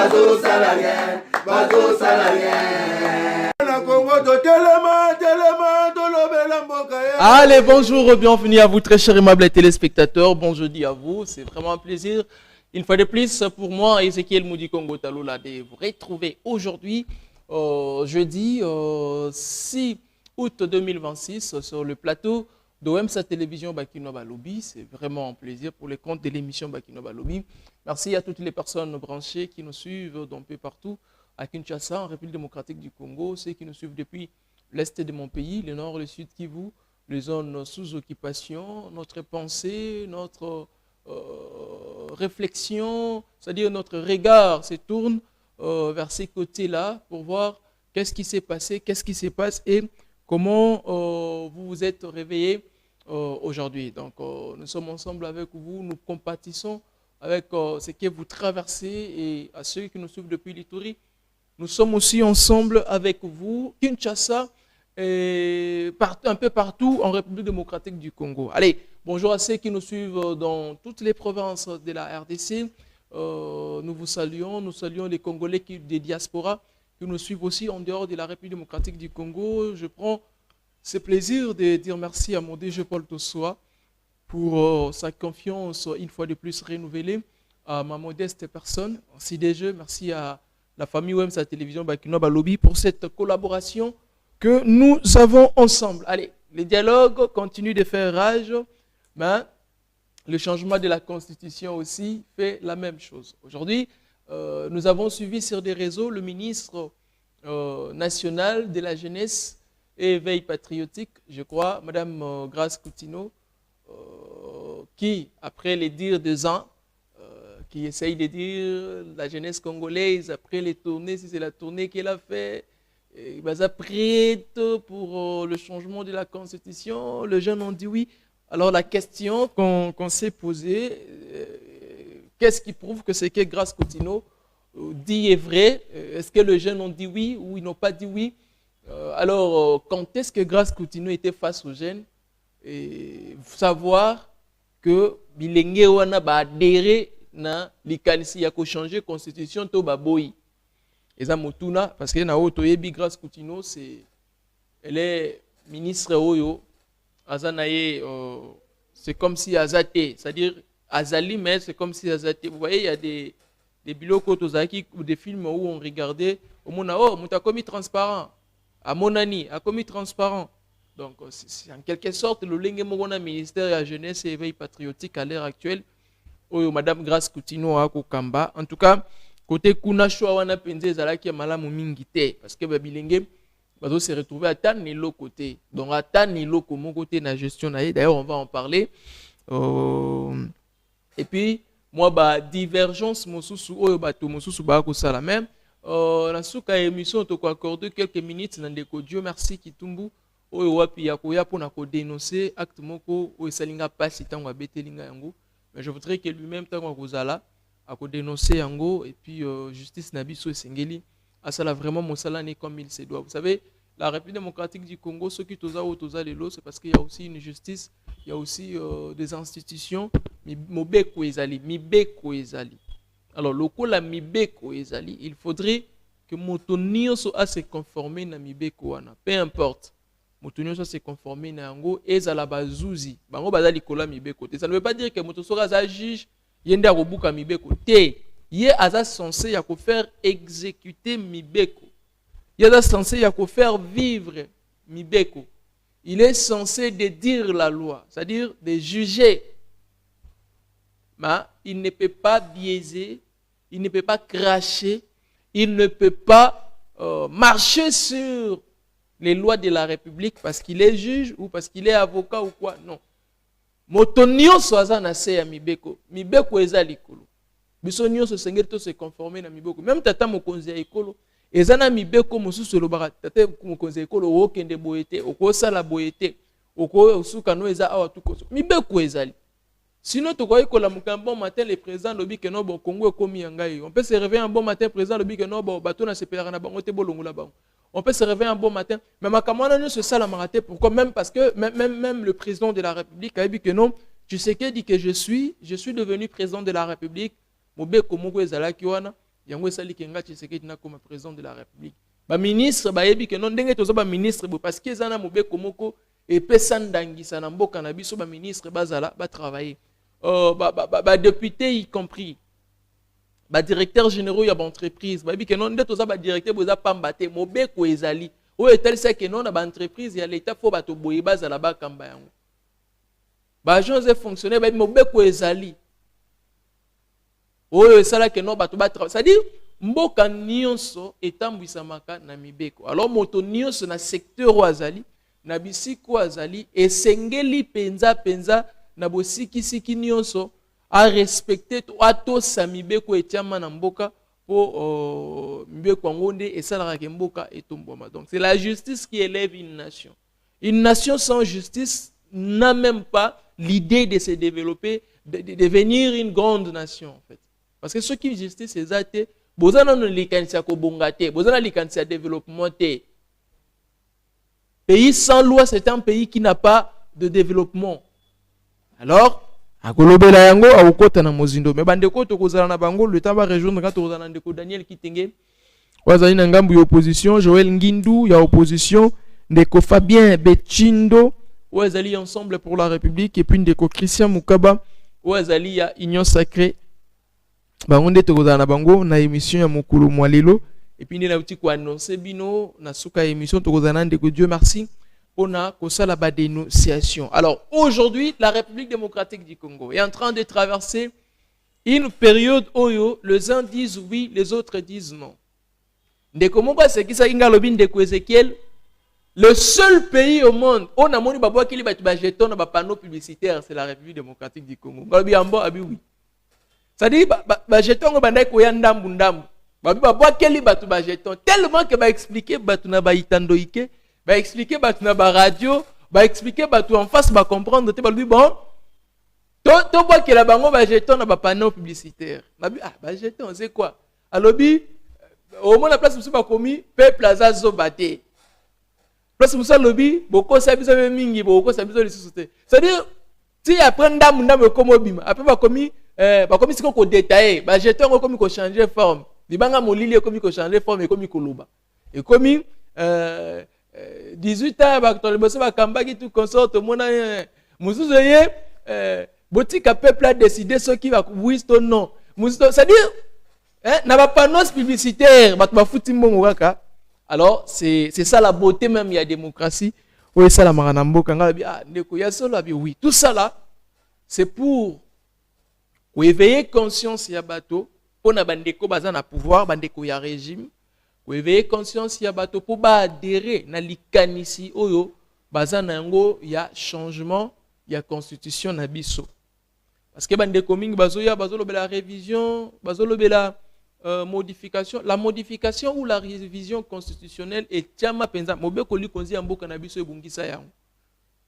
bazo salarié, bazo salarié. Allez, bonjour, bienvenue à vous très chers aimables téléspectateurs. Bon jeudi à vous, c'est vraiment un plaisir. Une fois de plus, pour moi, Ezekiel Moudi Congo Taloula, de vous retrouver aujourd'hui, jeudi 6 août 2026, sur le plateau d'OMSA Télévision Bakino Balobi. C'est vraiment un plaisir pour les comptes de l'émission Bakino Balobi. Merci à toutes les personnes branchées qui nous suivent d'un peu partout, à Kinshasa, en République démocratique du Congo, ceux qui nous suivent depuis l'est de mon pays, le nord, le sud Kivu, les zones sous occupation, notre pensée, notre réflexion, c'est-à-dire notre regard se tourne vers ces côtés-là pour voir qu'est-ce qui s'est passé, qu'est-ce qui se passe et comment vous vous êtes réveillés aujourd'hui. Donc nous sommes ensemble avec vous, nous compatissons avec ce que vous traversez et à ceux qui nous suivent depuis l'Ituri. Nous sommes aussi ensemble avec vous, Kinshasa, et un peu partout en République démocratique du Congo. Allez, bonjour à ceux qui nous suivent dans toutes les provinces de la RDC. Nous vous saluons, nous saluons les Congolais des diasporas qui nous suivent aussi en dehors de la République démocratique du Congo. Je prends ce plaisir de dire merci à mon DG Paul Tossoa pour sa confiance une fois de plus renouvelée à ma modeste personne. Merci DG, merci à la famille OMSA Télévision Bakino Balobi pour cette collaboration que nous avons ensemble. Allez, les dialogues continuent de faire rage, mais le changement de la Constitution aussi fait la même chose. Aujourd'hui, nous avons suivi sur des réseaux le ministre national de la jeunesse et veille patriotique, je crois, Madame Grace Coutinho, qui, après les dires de Jean, qui essaye de dire la jeunesse congolaise, après les tournées, si c'est la tournée qu'elle a fait, elle prête pour le changement de la Constitution. Les jeunes ont dit oui. Alors la question qu'on s'est posée, qu'est-ce qui prouve que ce que Grace Coutinho dit est vrai? Est-ce que les jeunes ont dit oui ou ils n'ont pas dit oui? Alors, quand est-ce que Grace Coutinho était face aux jeunes? Et savoir que Bilenge wana ba adhéré na likanisi ya ko changer constitution to baboyi. Eza motuna parce que na oto yebi Grace Coutinho elle est ministre oyo azanaye c'est comme si azate, c'est-à-dire azali mais c'est comme si azate. Vous voyez, il y a des biloko tozaki ou des films où on regardait au mona oh muta commis transparent à monani a commis transparent. Donc c'est en quelque sorte le lenge mona ministère de la jeunesse et éveil patriotique à l'heure actuelle. Oyo Madame Grace Coutinho a kokamba. En tout cas, côté kuna choix wana penze ezalaki malamu mingi te parce que babilenge bazo se retrouver à tan ni l'autre côté. Donc à tan ni l'autre mon côté na gestion na. D'ailleurs, on va en parler. Et puis moi divergence mosusu oyo bato mosusu ba ko sala même na suka émission to ko accorder quelques minutes na ndeko Dieu merci Kitumbu oyo wapi ya koya pona ko dénoncer acte moko oyo salinga pasi tango abetelinga yango. Mais je voudrais que lui-même, tant qu'on vous a là, à dénoncer Yango, et puis justice Nabiso et Sengeli, à ça vraiment mon salane comme il se doit. Vous savez, la République démocratique du Congo, ceux qui toza ou toza lelo, c'est parce qu'il y a aussi une justice, il y a aussi des institutions. Mibeko ezali, mibeko ezali. Alors, loko la mibeko ezali, il faudrait que Motonio soit se conformer na mibeko wana, peu importe. Motonio soit se conformer na yango ezala bazuzi bango bazali kola mibeko te. Ça ne veut pas dire que motosoka aza juge yende akobuka mibeko te. Ye aza censé ya ko faire exécuter mibeko. Ye aza censé ya ko faire vivre mibeko. Il est censé de dire la loi, c'est-à-dire de juger. Mais il ne peut pas biaiser, il ne peut pas cracher, il ne peut pas marcher sur les lois de la République parce qu'il est juge ou parce qu'il est avocat ou quoi. Non. Motonio soaza na se ya mibeko. Mibeko eza likolo. Biso nyonso sengeli to se conformer na mibeko. Même tata mokonzi ya ekolo eza na mibeko mosusu lobaka tata mokonzi ya ekolo okende boyete, okosala boyete, okosuka no eza awa tukoso. Mibeko ezali. Sinon to koyi kola mukambo bon matin le président lobi que no bon Congo ekomi yangai. On peut se réveiller un bon matin président lobi que no bon bato na sepelaka na bango te bolongola bango. On peut se réveiller un bon matin. Mais ma camarade se ça la maraté. Pourquoi? Même parce que même le président de la République a dit que non. Tu sais qu'il dit que je suis devenu président de la République. Mobeko moko ezala kiwana. yango esali ke nga Tshisekedi na comme président de la République. Ba ministre ba yebi ke non ndenge toza ba ministre bo parce que ezana mobeko moko epesa ndangisa na mboka na biso ba ministre bazala ba travailler. Ba député y compris. Ba directeur généraux ya ba entreprise ba yebi ke non ndenge toza ba directeur boza pamba te mobeko ezali. O etalisa ke non na ba entreprise ya l'état fo bato boye bazala ba kamba yango. Ba agents et fonctionnaires ba mobeko ezali. Oyo esala ke non bato ba travailler. C'est-à-dire mboka nyonso etambwisamaka na mibeko. Alors moto nyonso na secteur wazali na bisiko azali esengeli penza na bosiki nyonso a respecter to atosa mibeko etiama na mboka po mibeko ngonde esalaka ke mboka etomboma. Donc c'est la justice qui élève une nation. Une nation sans justice n'a même pas l'idée de se développer, de devenir une grande nation en fait. Parce que ceux qui justice c'est zate bozana no likanisa ko bongate, bozana likanisa développement te. Pays sans loi, c'est un pays qui n'a pas de développement. Alors, akolobela yango akokota na mozindo. Mais bandeko tokozala na bango le temps va rejoindre quand tokozala ndeko Daniel Kitenge. Wazali na ngambu ya opposition, Joël Ngindu ya opposition, ndeko Fabien Bechindo, wazali ensemble pour la République et puis ndeko Christian Mukaba, wazali ya Union Sacrée. Bango nde tokozala na bango na émission ya mokolo mwalelo. Et puis, nous avons annoncé bino na suka émission que Dieu merci pour la dénonciation. Alors, aujourd'hui, la République démocratique du Congo est en train de traverser une période où les uns disent oui, les autres disent non. Le seul pays au monde où on a moni babo qui ba jeton na ba panneau publicitaire, c'est la République démocratique du Congo. Oui. C'est-à-dire ba jeton ba ndai ko ya ndambu ndambu. Tellement que va expliquer batuna ba itandoike, va expliquer batuna ba radio, va expliquer batu en face va comprendre te balubi bon. To bois que la bango ba jeton na ba panneau publicitaire. Nabi ba jeton c'est quoi? Alobi au moins la place musu ba komi pe plaza zo baté. Place musu lobi boko sabiso mingi boko sabiso le société. C'est-à-dire si après ndam komo bima, après ba komi siko ko détailler, ba jeton ko komi ko changer forme. Libanga molili ekomi ko changer forme ekomi koloba. Ekomi 18 ans ba to leboso ba kambaki tout consort mona musuzo ye botika peuple a décidé ce qui va oui ou non. Musuzo c'est-à-dire na ba panneaux publicitaires ba ba futi mbongo kaka. Alors c'est ça la beauté même il y a démocratie. Oui ça la marana mboka ngala ndeko ya solo abi oui. Tout ça là c'est pour éveiller conscience ya bato. On a bandeko baza na pouvoir, bandeko ya régime, pour éveiller conscience ya bato pour ba adhérer na likanisi oyo baza na yango ya changement ya constitution na biso. Parce que bandeko mingi bazoya bazolobela révision, bazolobela modification, la modification ou la révision constitutionnelle est tiama penza mobeko likonzi ya mboka na biso ebungisa yango.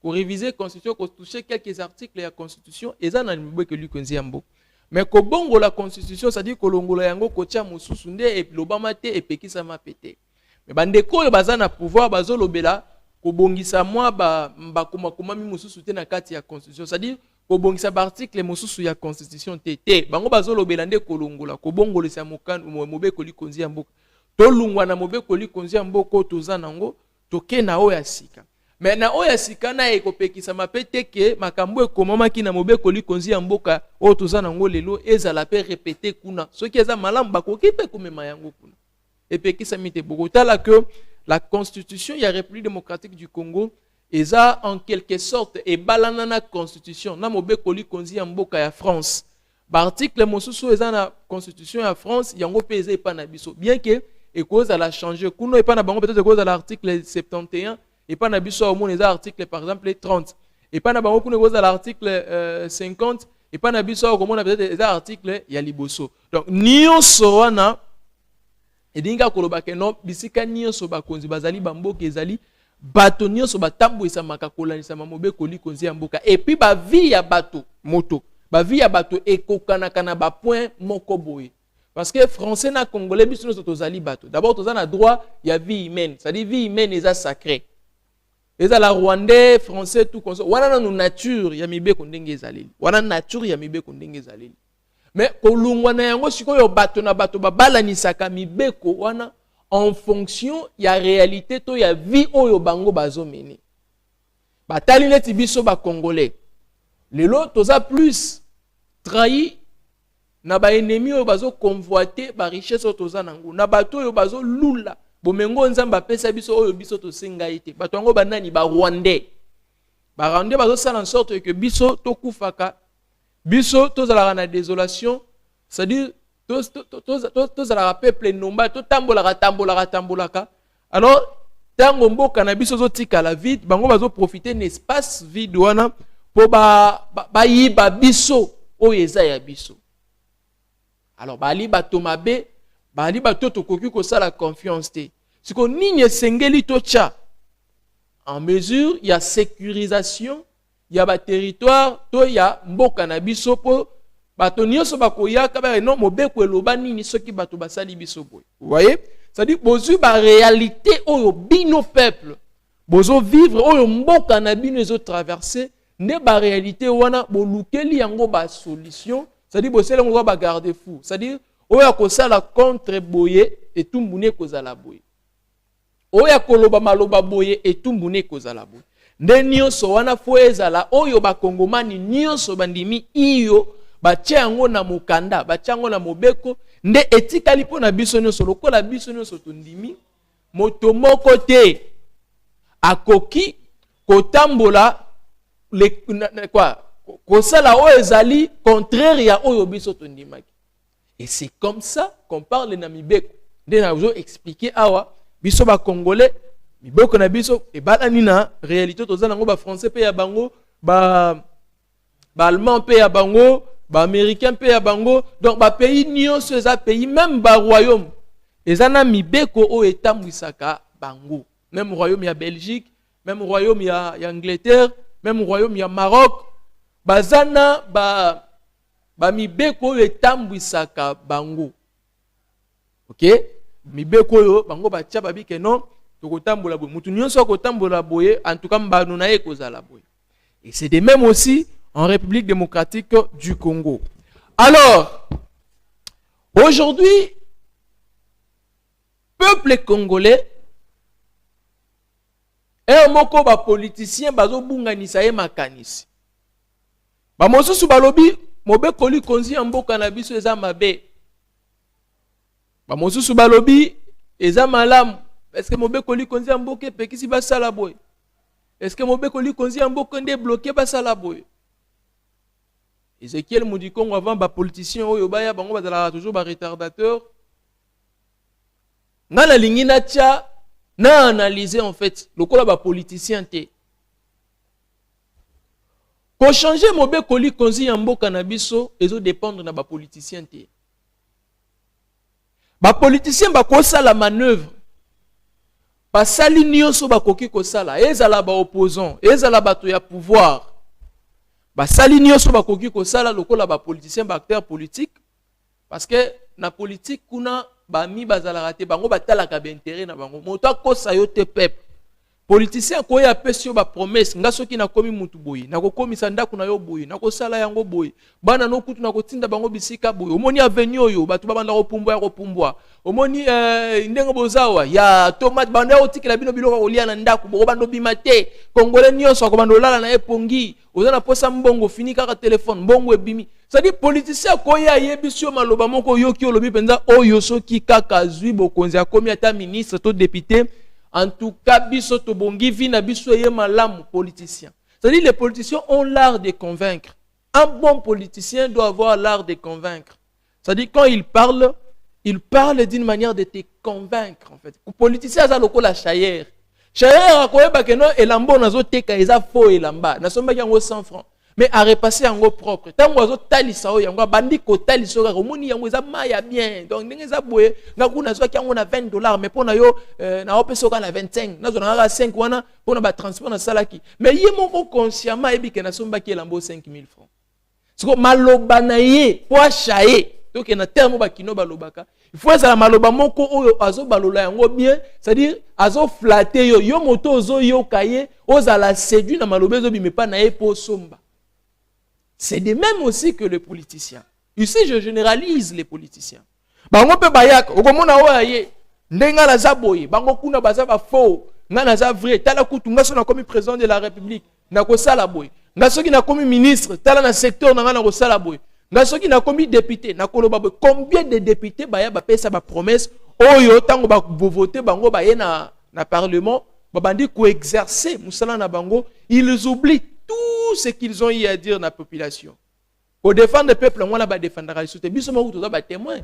Pour réviser constitution, pour toucher quelques articles ya constitution, eza na mobeko likonzi ya mboka. Mais ko bongo la constitution, c'est-à-dire ko longola yango ko tia mususu nde et lobama te et pekisa ma pété. Mais bandeko baza na pouvoir bazo lobela ko bongisa moi ba kuma mi mususu te na kati ya constitution, c'est-à-dire ko bongisa ba article mususu ya constitution te. Bango bazo lobela nde ko longola ko bongola sa mokano mobeko likonzi ya mboka. To lungwa na mobeko likonzi ya mboka toza nango toke na oya sika. Mais na oya sikana ekopekisa mapete ke makambo ekomamaki na mobeko likonzi ya mboka o toza nango lelo ezala pe répéter kuna soki eza malamu bakoki pe komema yango kuna epekisa mite bokotala que la constitution ya République démocratique du Congo eza en quelque sorte ebalana na constitution na mobeko likonzi ya mboka ya France ba article mosusu eza na constitution ya France yango pe eza epa na biso bien que ekoza la changer kuno epa na bango peut-être ekoza l'article 71 et pas na biso au monde les articles par exemple 30 et pas na bango kuna koza l'article 50 et pas na biso au monde peut-être les articles ya liboso. Donc nyonso wana edinga koloba ke no bisika nyonso bakonzi bazali bamboka ezali bato nyonso batambwisa makakolanisa mobeko likonzi ya mboka et puis ba vie ya bato moto ba vie ya bato ekokana kana ba point moko boye. Parce que français na congolais biso nyonso tozali bato. D'abord tozana droit ya vie humaine, c'est-à-dire vie humaine eza sacré. Eza la rwandais, français tout comme ça. Wana na nature ya mibeko ndenge ezaleli. Wana nature ya mibeko ndenge ezaleli. mais kolungwa na yango sikoyo bato na bato babalanisaka mibeko wana en fonction ya réalité to ya vie oyo bango bazomene. Batali neti biso ba congolais. Lelo toza plus trahi na ba ennemi oyo bazo convoiter ba richesse toza nango. Na bato oyo bazo lula bomengo nzamba pesa biso oyo biso to senga ite. Bato yango banani ba Rwandais. Ba Rwandais bazo sala en sorte que biso to kufaka. Biso tozalaka na désolation, c'est-à-dire tozalaka peuple nomba, tambolaka. Alors, tango mboka na biso zotika la vide, bango bazo profiter d'un espace vide wana po ba yiba biso oyo eza ya biso. Alors bali bato mabe, bali bato tokoki kosala confiance te. Siko nini esengeli tocha en mesure ya sécurisation ya ba territoire to ya mboka na biso po bato nyonso bakoyaka ba non mobeko eloba nini soki bato basali biso boy. Vous voyez? C'est-à-dire bozu ba réalité oyo bino peuple bozo vivre oyo mboka na bino ezo traverser ne ba réalité wana bolukeli yango ba solution, c'est-à-dire bosela ngo ba garder fou, c'est-à-dire oyo akosala contre boye etumbune kozala boye, oyo akoloba maloba boye etumbune kozala boye. Nde nyonso wana fo ezala oyo bakongomani nyonso bandimi iyo batia yango na mokanda, batia yango na mobeko, nde etikali po na biso nyonso lokola biso nyonso tondimi moto moko te akoki kotambola kosala oyo ezali contraire ya oyo biso tondimaki. Et c'est comme ça qu'on parle na mibeko. Nde na zo expliquer awa biso ba congolais mibeko na biso e balani na réalité toza nango ba français pe ya bango ba allemand pe ya bango ba américain pe ya bango, donc ba pays nyonso eza pays même ba royaume eza na mibeko o etambwisaka bango, même royaume ya Belgique, même royaume ya Angleterre, même royaume ya Maroc, bazana ba mibeko o etambwisaka bango. OK, mibeko yo bango ba tia babi ke non tokotambola boye mutu nyonso akotambola boye, en tout cas mbano na ye kozala boye. Et c'est de même aussi en République démocratique du Congo. Alors, aujourd'hui, peuple congolais un moko ba politicien bazo bunganisa ye makanisi. Ba mosusu balobi mobeko li konzi ya mboka na biso eza mabe. Ba mosusu balobi eza malamu. Est-ce que mobeko li konzi ya mboka pekisi basala boy? Est-ce que mobeko li konzi ya mboka nde bloqué basala boy? Ezekiel Mudikongo avant ba politicien oyo baya bango bazala toujours ba retardateur. Ngala lingina tia na analyser en fait lokola ba politicien te. Ko changer mobeko li konzi ya mboka na biso ezo dépendre na ba politicien te. Ba politicien ba kosa la manœuvre. Basali nyonso bakoki kosala, ezala ba opposant, ezala bato ya pouvoir. Basali nyonso bakoki kosala lokola ba politicien ba acteur politique, parce que na politique kuna ba mi bazala raté bango batalaka ba intérêt na bango. Moto akosa yo te peuple. Politicien ko ya pesio ba promesse, nga soki na komi mutu boyi, na ko komisa ndako na yo boyi, na ko sala yango boyi. Bana no kutu na ko tinda bango bisika boyi. Omoni avenue oyo batu babanda ko pumbwa ya ko pumbwa. Omoni ndengo bozawa ya tomate banda otikela bino biloko kolia na ndako bo bando bimate. Congolais nyonso ko bando lala na epongi. Ozana posa mbongo fini kaka téléphone mbongo ebimi. Ça dit politicien ko ya yebisio maloba moko yoki olobi penza oyo soki kaka zui bokonzi akomi ata ministre to député. En tout cas, biso to bongi vina biso ye malamu politicien. C'est-à-dire les politiciens ont l'art de convaincre. Un bon politicien doit avoir l'art de convaincre. C'est-à-dire quand il parle d'une manière de te convaincre en fait. Le politicien a la chayer. Chayer a koyeba que non elambo nazo teka eza faux elamba. Na somba yango 100 francs. Mais à repasser yango propre. Tango azo talisa o yango bandi ko talisa ka omoni yango eza maya bien. Donc ndenge za boye nga kuna zo ki yango na $20 mais pona yo na opeso ka na 25. Nazo na 5 wana pona ba transport na salaki. Mais ye moko consciemment ebi ke na somba ki elambo 5000 francs. Siko maloba na ye po achaye. Donc na terme ba kino balobaka. Il faut ça la maloba moko oyo azo balola yango bien, c'est-à-dire azo flatter yo moto ozo yo kaye, oza la séduire na maloba zo bi mais pas na e po somba. C'est de même aussi que le politicien. Ici, je généralise les politiciens. Bango pe bayak, okomona oya ye, ndenga na zaboye, bango kuna baza ba faux, nga na za vrai, tala kutu nga so na komi président de la République, na ko sala boye. Nga soki na komi ministre, tala na secteur na nga na ko sala boye. Nga soki na komi député, na koloba boye. Combien de députés baya ba pesa ba promesse oyo tango ba voter bango ba ye na parlement, ba bandi ko exercer musala na bango, ils oublient tout ce qu'ils ont eu à dire na population. Pour défendre le peuple, on va défendre la société. Biso ma tout ça ba témoin.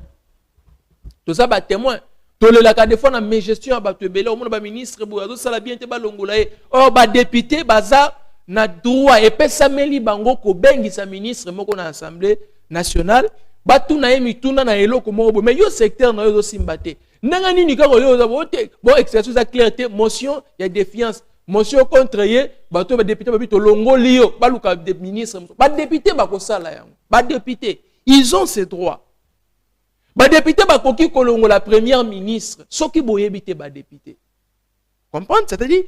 Tout ça ba témoin. To le la ka défendre mes gestion ba to belé au monde ba ministre bo azo sala bien te ba longola e. Oh ba député baza na droit et pesa meli bango ko bengi sa ministre moko na assemblée nationale ba tuna emi tuna na eloko moko bo mais yo secteur na yo zo simbate. Nanga nini ka ko yo za bote bo exercice za clarté motion ya défiance. Motion contre ye, bato ba député ba bito longoli yo, ba luka de ministre, ba député ba ko sala yango. Ba député, ils ont ces droits. Ba député ba koki kolongo la première ministre, soki boyebité ba député. Comprendre, c'est-à-dire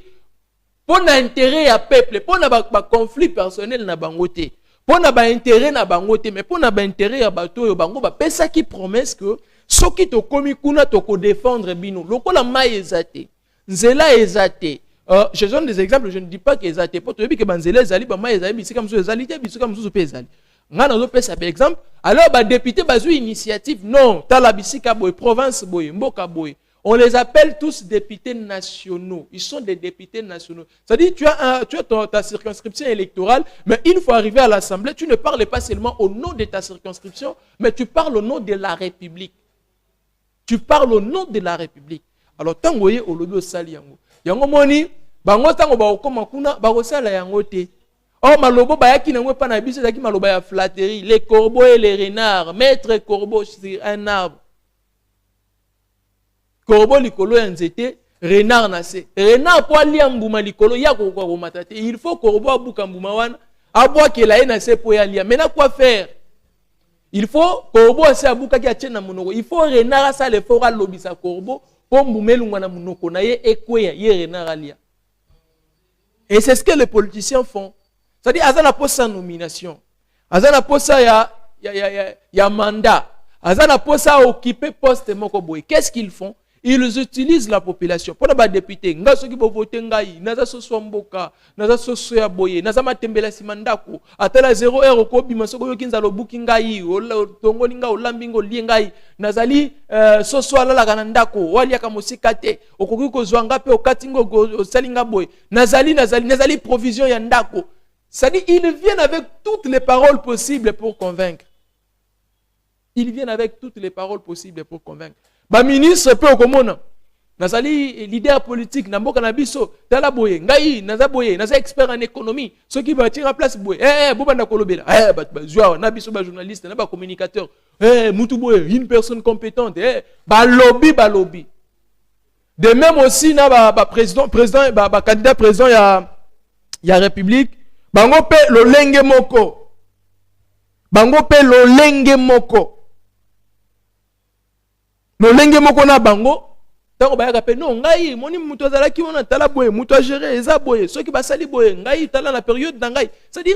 pour l'intérêt à peuple, pour na ba conflit personnel na bangote, pour na ba intérêt na bangote, mais pour na ba intérêt à bato yo bango ba pesa ki promesse que soki to komi kuna to ko défendre bino, lokola mai ezate, nzela ezate. Je donne des exemples, je ne dis pas qu'ils ont été pour que Banzele Zali, Bama Ezali, c'est comme ça, Zali, c'est comme ça, Zali. On a ça par exemple. Alors, les députés basent une initiative. Non, Talabisika Boy, Province Boy, Mboka Boy. On les appelle tous députés nationaux. Ils sont des députés nationaux. C'est-à-dire, tu as ta circonscription électorale, mais une fois arrivé à l'Assemblée, tu ne parles pas seulement au nom de ta circonscription, mais tu parles au nom de la République. Tu parles au nom de la République. Alors, tant que vous voyez, au lobby au Saliango. Yango moni bango tango ba okoma kuna ba kosala yango te. Oh malobo ba yaki nango pa na biso zaki maloba ya flatterie, les corbeaux et les renards, maître corbeau sur un arbre. Corbeau likolo ya nzete, renard na se. Renard po ali mbuma likolo ya ko ko matate. Il faut corbeau abuka mbuma wana, abwa ke la na se po ya lia. Maintenant quoi faire? Il faut corbeau se abuka ki atena monoko. Il faut renard ça le fera lobisa corbeau. Et c'est ce que les politiciens font. C'est-à-dire, ils ont pas sa nomination. Ils ont pas ça ya mandat. Ils ont pas ça occuper poste mokoboy. Qu'est-ce qu'ils font? Ils utilisent la population. Pour les députés, nga soki bo voter ngai, naza soso mboka, naza soso ya boye, naza matembela simandako, atala 0 heure ko bima soko yo kinza lo buki ngai, tongo linga olambingo liengai, nazali soso alala kana ndako, wali aka mosika te, okoki ko zwanga pe okatingo osalinga boye, nazali provision ya ndako. C'est-à-dire ils viennent avec toutes les paroles possibles pour convaincre. Ils viennent avec toutes les paroles possibles pour convaincre. Ba ministre pe okomona nazali leader politique na mboka na biso tala boye ngai naza boye naza expert en économie ceux qui va tirer en place boye bo banda kolobela ba zwa na biso ba journaliste na ba communicateur mutu boye une personne compétente ba lobby de même aussi na ba président ba candidat président ya république bango pe lolenge moko no lenge moko na bango tango bayaka pe non ngai moni muto azalaki wana tala boye muto a gérer eza boye ceux qui basali boye ngai tala na période na ngai c'est-à-dire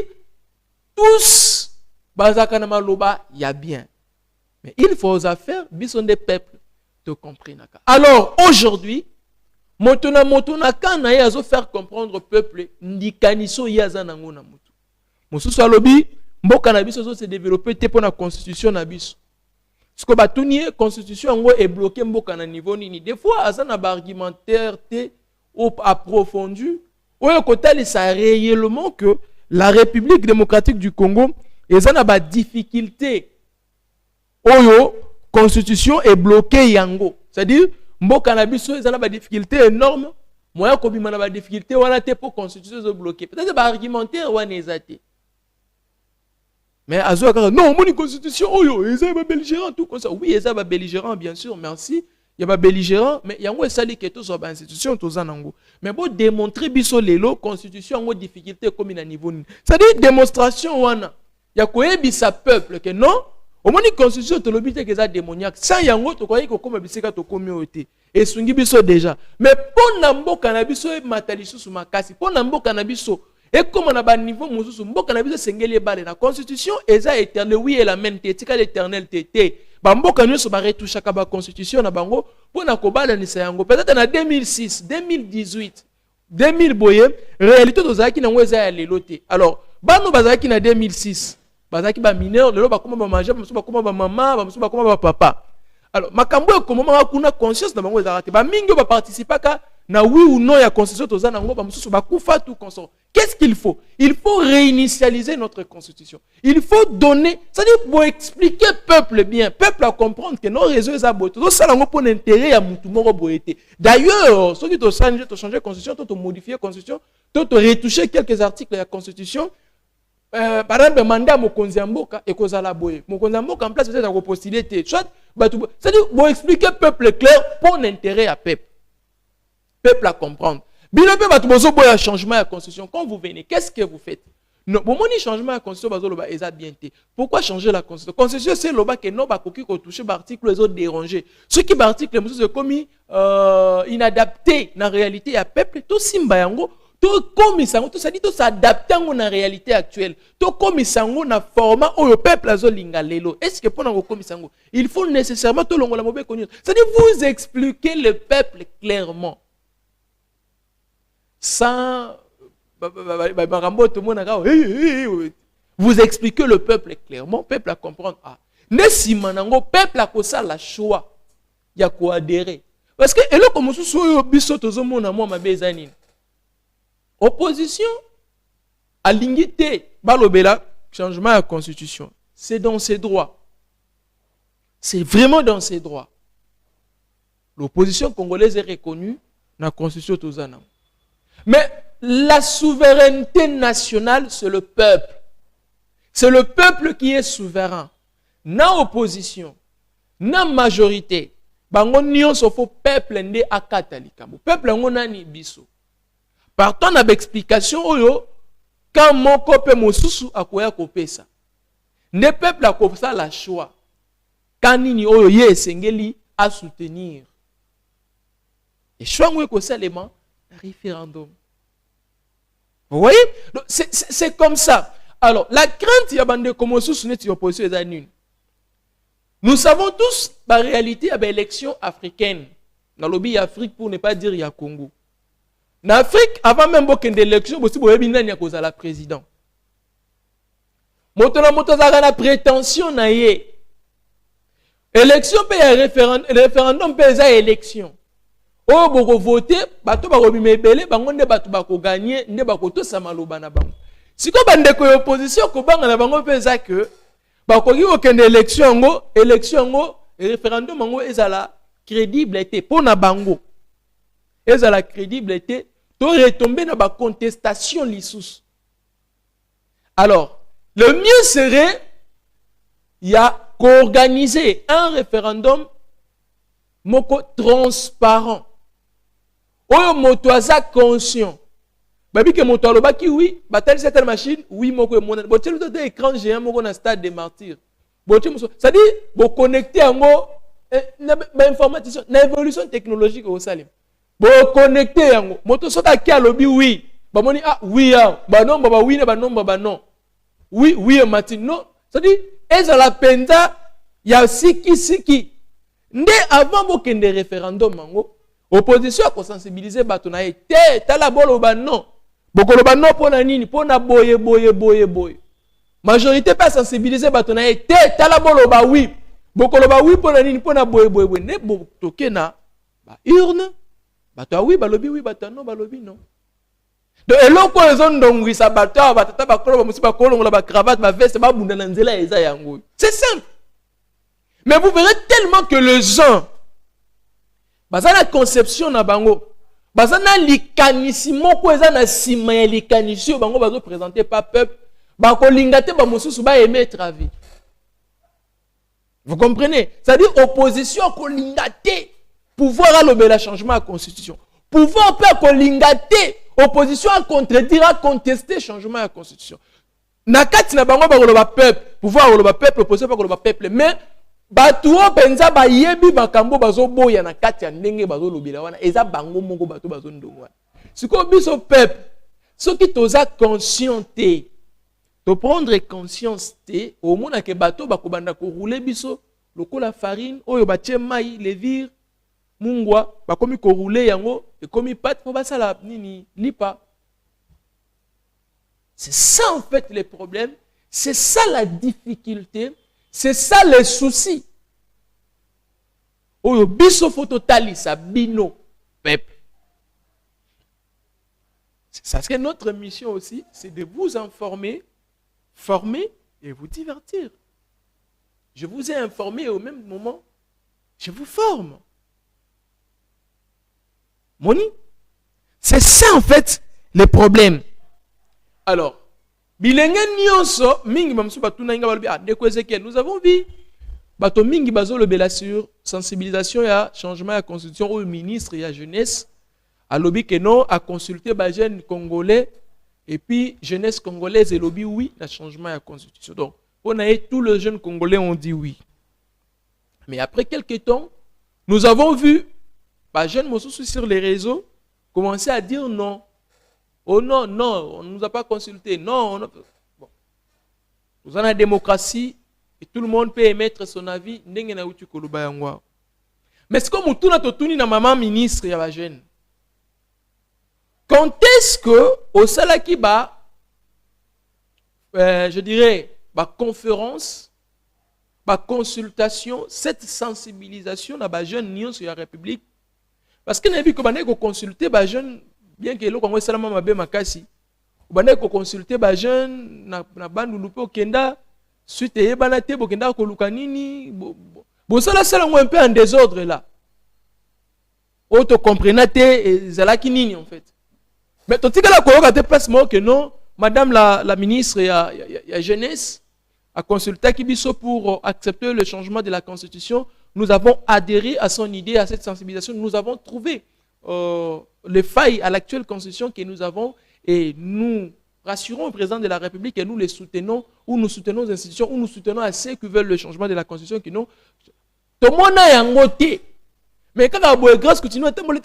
tous bazaka na maloba ya bien mais il faut aux affaires bison des peuples te comprenaka. Alors aujourd'hui moto na kana ya zo faire comprendre au peuple ndikaniso yaza nango na mutu mosusu alobi mboka na biso zo se développer te pour na constitution na biso. Ce que la constitution est bloquée à niveau nini. Des fois, il y a un argumentaire approfondi. Au côté, ça réellement que la République démocratique du Congo est en difficulté. La constitution est bloquée yango. C'est-à-dire, mboka na biso est en difficulté énorme. Moi, ko bima na difficulté wana te pour constitution est bloquée. Peut-être que argumentaire wana ezate. Mais non, mon constitution, ils sont belligérants, tout comme ça. Oui, ils sont belligérants, bien sûr, merci. Il y a belligérants, mais il y a un sali qui est tous en institution, tous en ango. Mais pour démontrer biso lelo constitution en difficulté comme à niveau. C'est-à-dire démonstration wana. Il y a quoi bisa peuple que non, au moins une constitution te l'obité que ça démoniaque. Sans yango to croyez que comme bisika to communauté. Et sungi biso déjà. Mais pour nambo cannabis mataliso sous makasi, pour nambo cannabis Et comme on a un niveau, mboka na biso sengeli balé na constitution eza éternel oui et la même tika l'éternel tété. Ba mboka nyonso ba retouchaka ba constitution na bango pona ko bala ni yango. Peut-être en 2006, 2018, 2000 boye réalité tozaki na ngweza ya lelo te. Alors, bano bazaki na 2006, bazaki ba mineur lelo ba koma ba majeur, ba koma ba maman, ba koma ba papa. Alors, makambo e komo mama kuna conscience na bango ezarate. Ba mingi ba participaka na oui ou non ya constitution toza na ngo ba mususu ba kufa tout consort. Qu'est-ce qu'il faut? Il faut réinitialiser notre constitution. Il faut donner, c'est-à-dire pour expliquer peuple bien, peuple à comprendre que nos réseaux sont boités. Donc ça là pour l'intérêt à mutumoro boité. D'ailleurs, ceux qui ont changé la constitution, ont modifié la constitution, ont retouché quelques articles de la constitution. Par exemple, mandat mokonzi mboka et cause à la boye. Mokonzi mboka en place peut-être à postuler. C'est-à-dire pour expliquer peuple clair pour l'intérêt à peuple. Peuple à comprendre. Bien peu va tout boya changement à la constitution. Quand vous venez, qu'est-ce que vous faites? Non, bon moni changement à la constitution bazo loba eza bien té. Pourquoi changer la constitution? Constitution c'est loba que non ba koki ko toucher ba article les autres dérangés. Ceux qui ba article mususu commis inadapté na réalité ya peuple to simba yango to komisango to ça dit to s'adapter à la réalité actuelle. To komisango na format où le peuple azo linga lelo. Est-ce que pendant ko komisango, il faut nécessairement to longola mobe connu. C'est-à-dire vous expliquer le peuple clairement. Sans vous expliquez le peuple clairement, le peuple à comprendre. Ah, le peuple a ça la choix, il y a quoi adhérer. Parce que là comme opposition à l'ingité, balobela changement à la constitution, c'est dans ses droits. C'est vraiment dans ses droits. L'opposition congolaise est reconnue dans la constitution tozana. Mais la souveraineté nationale, c'est le peuple. C'est le peuple qui est souverain. Na opposition, na majorité. Bango nyonso fo peuple nde akatalika. Peuple ngona ni biso. Partant na explication oyo quand moko pe mosusu akoya kopesa. Ne peuple a kopesa la choix. Kanini oyo ye esengeli à soutenir. Et choix ngwe ko seulement référendum. Vous voyez? C'est comme ça. Alors, la crainte, il y a des opposition est nulle. Nous savons tous, la réalité, il y a des élections africaines. Dans le lobby Afrique, pour ne pas dire il y a Congo. En Afrique, avant même qu'il y ait des élections, il y a la président. La prétention, élection, référendum, élection. Oh, boko voter, bato bako bimebele, bango nde bato bako gagner, nde bako to samaloba na bango. Si ko bande ko opposition ko banga na bango peza que bako ki okende élection ngo, référendum ngo ezala crédibilité pour na bango. Ezala crédibilité, to retomber na ba contestation lisusu. Alors, le mieux serait il y a qu'organiser un référendum moko transparent. Oyo moto aza conscient. Babi que moto aloba ki oui, batel cette machine, oui moko e mona. Botel to écran géant moko na stade des martyrs. Botel moso, ça dit bo connecter yango na information, na évolution technologique au salim. Bo connecter yango. Moto sota ki alobi oui. Ba moni ah oui ah, ba non ba oui na ba non ba non. Oui oui Martin. Non, ça dit eza la penda ya siki. Nde avant bo kende référendum mango. Opposition a sensibiliser bato na été tala bolo ba non bokolo ba non pona nini pona boye majorité pas sensibiliser bato na été tala bolo ba oui bokolo ba oui pona nini pona boye ne bo toke na ba urne bato oui balobi oui bato non balobi non donc eloko ezondongwisa bato batata bakolo ba musiba kolongola ba cravate ba veste ba bunda na nzela eza yango c'est simple. Mais vous verrez tellement que les gens baza na conception na bango baza na likanissimo ko eza na sima ya likanisio bango bazo présenter pas peuple ba ko lingate ba mosusu ba émettre avis. Vous comprenez? C'est-à-dire opposition ko lingate pouvoir alobela changement à constitution. Pouvoir pas ko lingate opposition à contredire à contester changement à constitution. Na kati na bango ba ko loba peuple, pouvoir ko loba peuple, opposition pas ko loba peuple, mais batuo penza ba yebi makambo bazo boya na kati ya ndenge bazo lobela wana eza bango moko bato bazo ndongwa siko biso peuple Ce qui t'osa conscienté, te prendre conscience, au moins que bateau bakobanda ko rouler biso, lokola farine, oyo batie mai, levire, mungwa, bakomi ko rouler yango, et komi pat po basala nini lipa. C'est ça en fait les problèmes, c'est ça la difficulté, c'est ça les soucis. Oyo biso fototali sa bino peuple. C'est ça que notre mission aussi, c'est de vous informer, former et vous divertir. Je vous ai informé et au même moment, je vous forme. Moni, c'est ça en fait les problèmes. Alors, bilenge nyonso mingi mamsu batuna inga balobi deko Ezekiel, nous avons vu bato mingi bazo lobela sur sensibilisation ya changement ya constitution au ministre ya jeunesse alobi que non a consulter ba jeunes congolais et puis jeunesse congolaise et lobby oui la changement ya constitution. Donc on a tous les jeunes congolais ont dit oui. Mais après quelques temps, nous avons vu ba jeunes mosusu sur les réseaux commencer à dire non. Oh non, non, on ne nous a pas consulté. Non, bon. Nous avons la démocratie et tout le monde peut émettre son avis. Mais c'est comme tout notre tourni na maman ministre ya ba jeune. Quand est-ce que au salaki ba je dirais ba conférence, ba consultation, cette sensibilisation na ba jeune nion sur la République parce que n'a vu que ba ko consulter ba jeune bien que le Congo salama mabe makasi ba ko consulter ba jeune na bandu lupe okenda suite e bana te bokenda ko luka nini bo sala un peu en désordre là. Auto comprenate zalaki nini en fait. Mais tout ce que la Congo a été placement que non, madame la ministre ya jeunesse a consulté Kibiso pour accepter le changement de la constitution. Nous avons adhéré à son idée, à cette sensibilisation. Nous avons trouvé les failles à l'actuelle constitution que nous avons et nous rassurons au président de la République et nous les soutenons, ou nous soutenons les institutions, ou nous soutenons à ceux qui veulent le changement de la constitution qui nous. Tout le monde a un côté. Mais quand la grâce continue à temoli,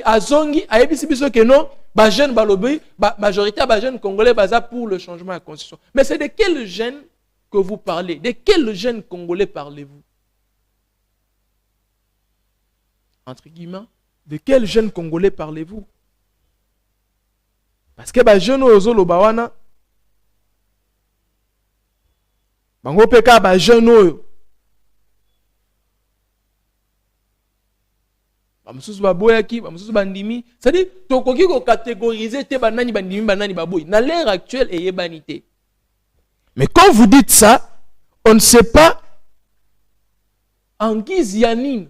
à zongi, à ebisibiso que non, ba jeune balobi, majorité ba jeune congolais baza pour le changement de la constitution. Mais c'est de quel jeune que vous parlez? De quel jeune congolais parlez-vous? Entre guillemets, de quel jeune congolais parlez-vous? Parce que ba jeune ozolo bawana, bango peka ba jeune oyo. Bamususu baboyaki, bamususu bandimi. C'est-à-dire, tokoki ko catégoriser te banani bandimi banani baboy. Na l'ère actuelle et yebanité. Mais quand vous dites ça, on ne sait pas en guise yanine.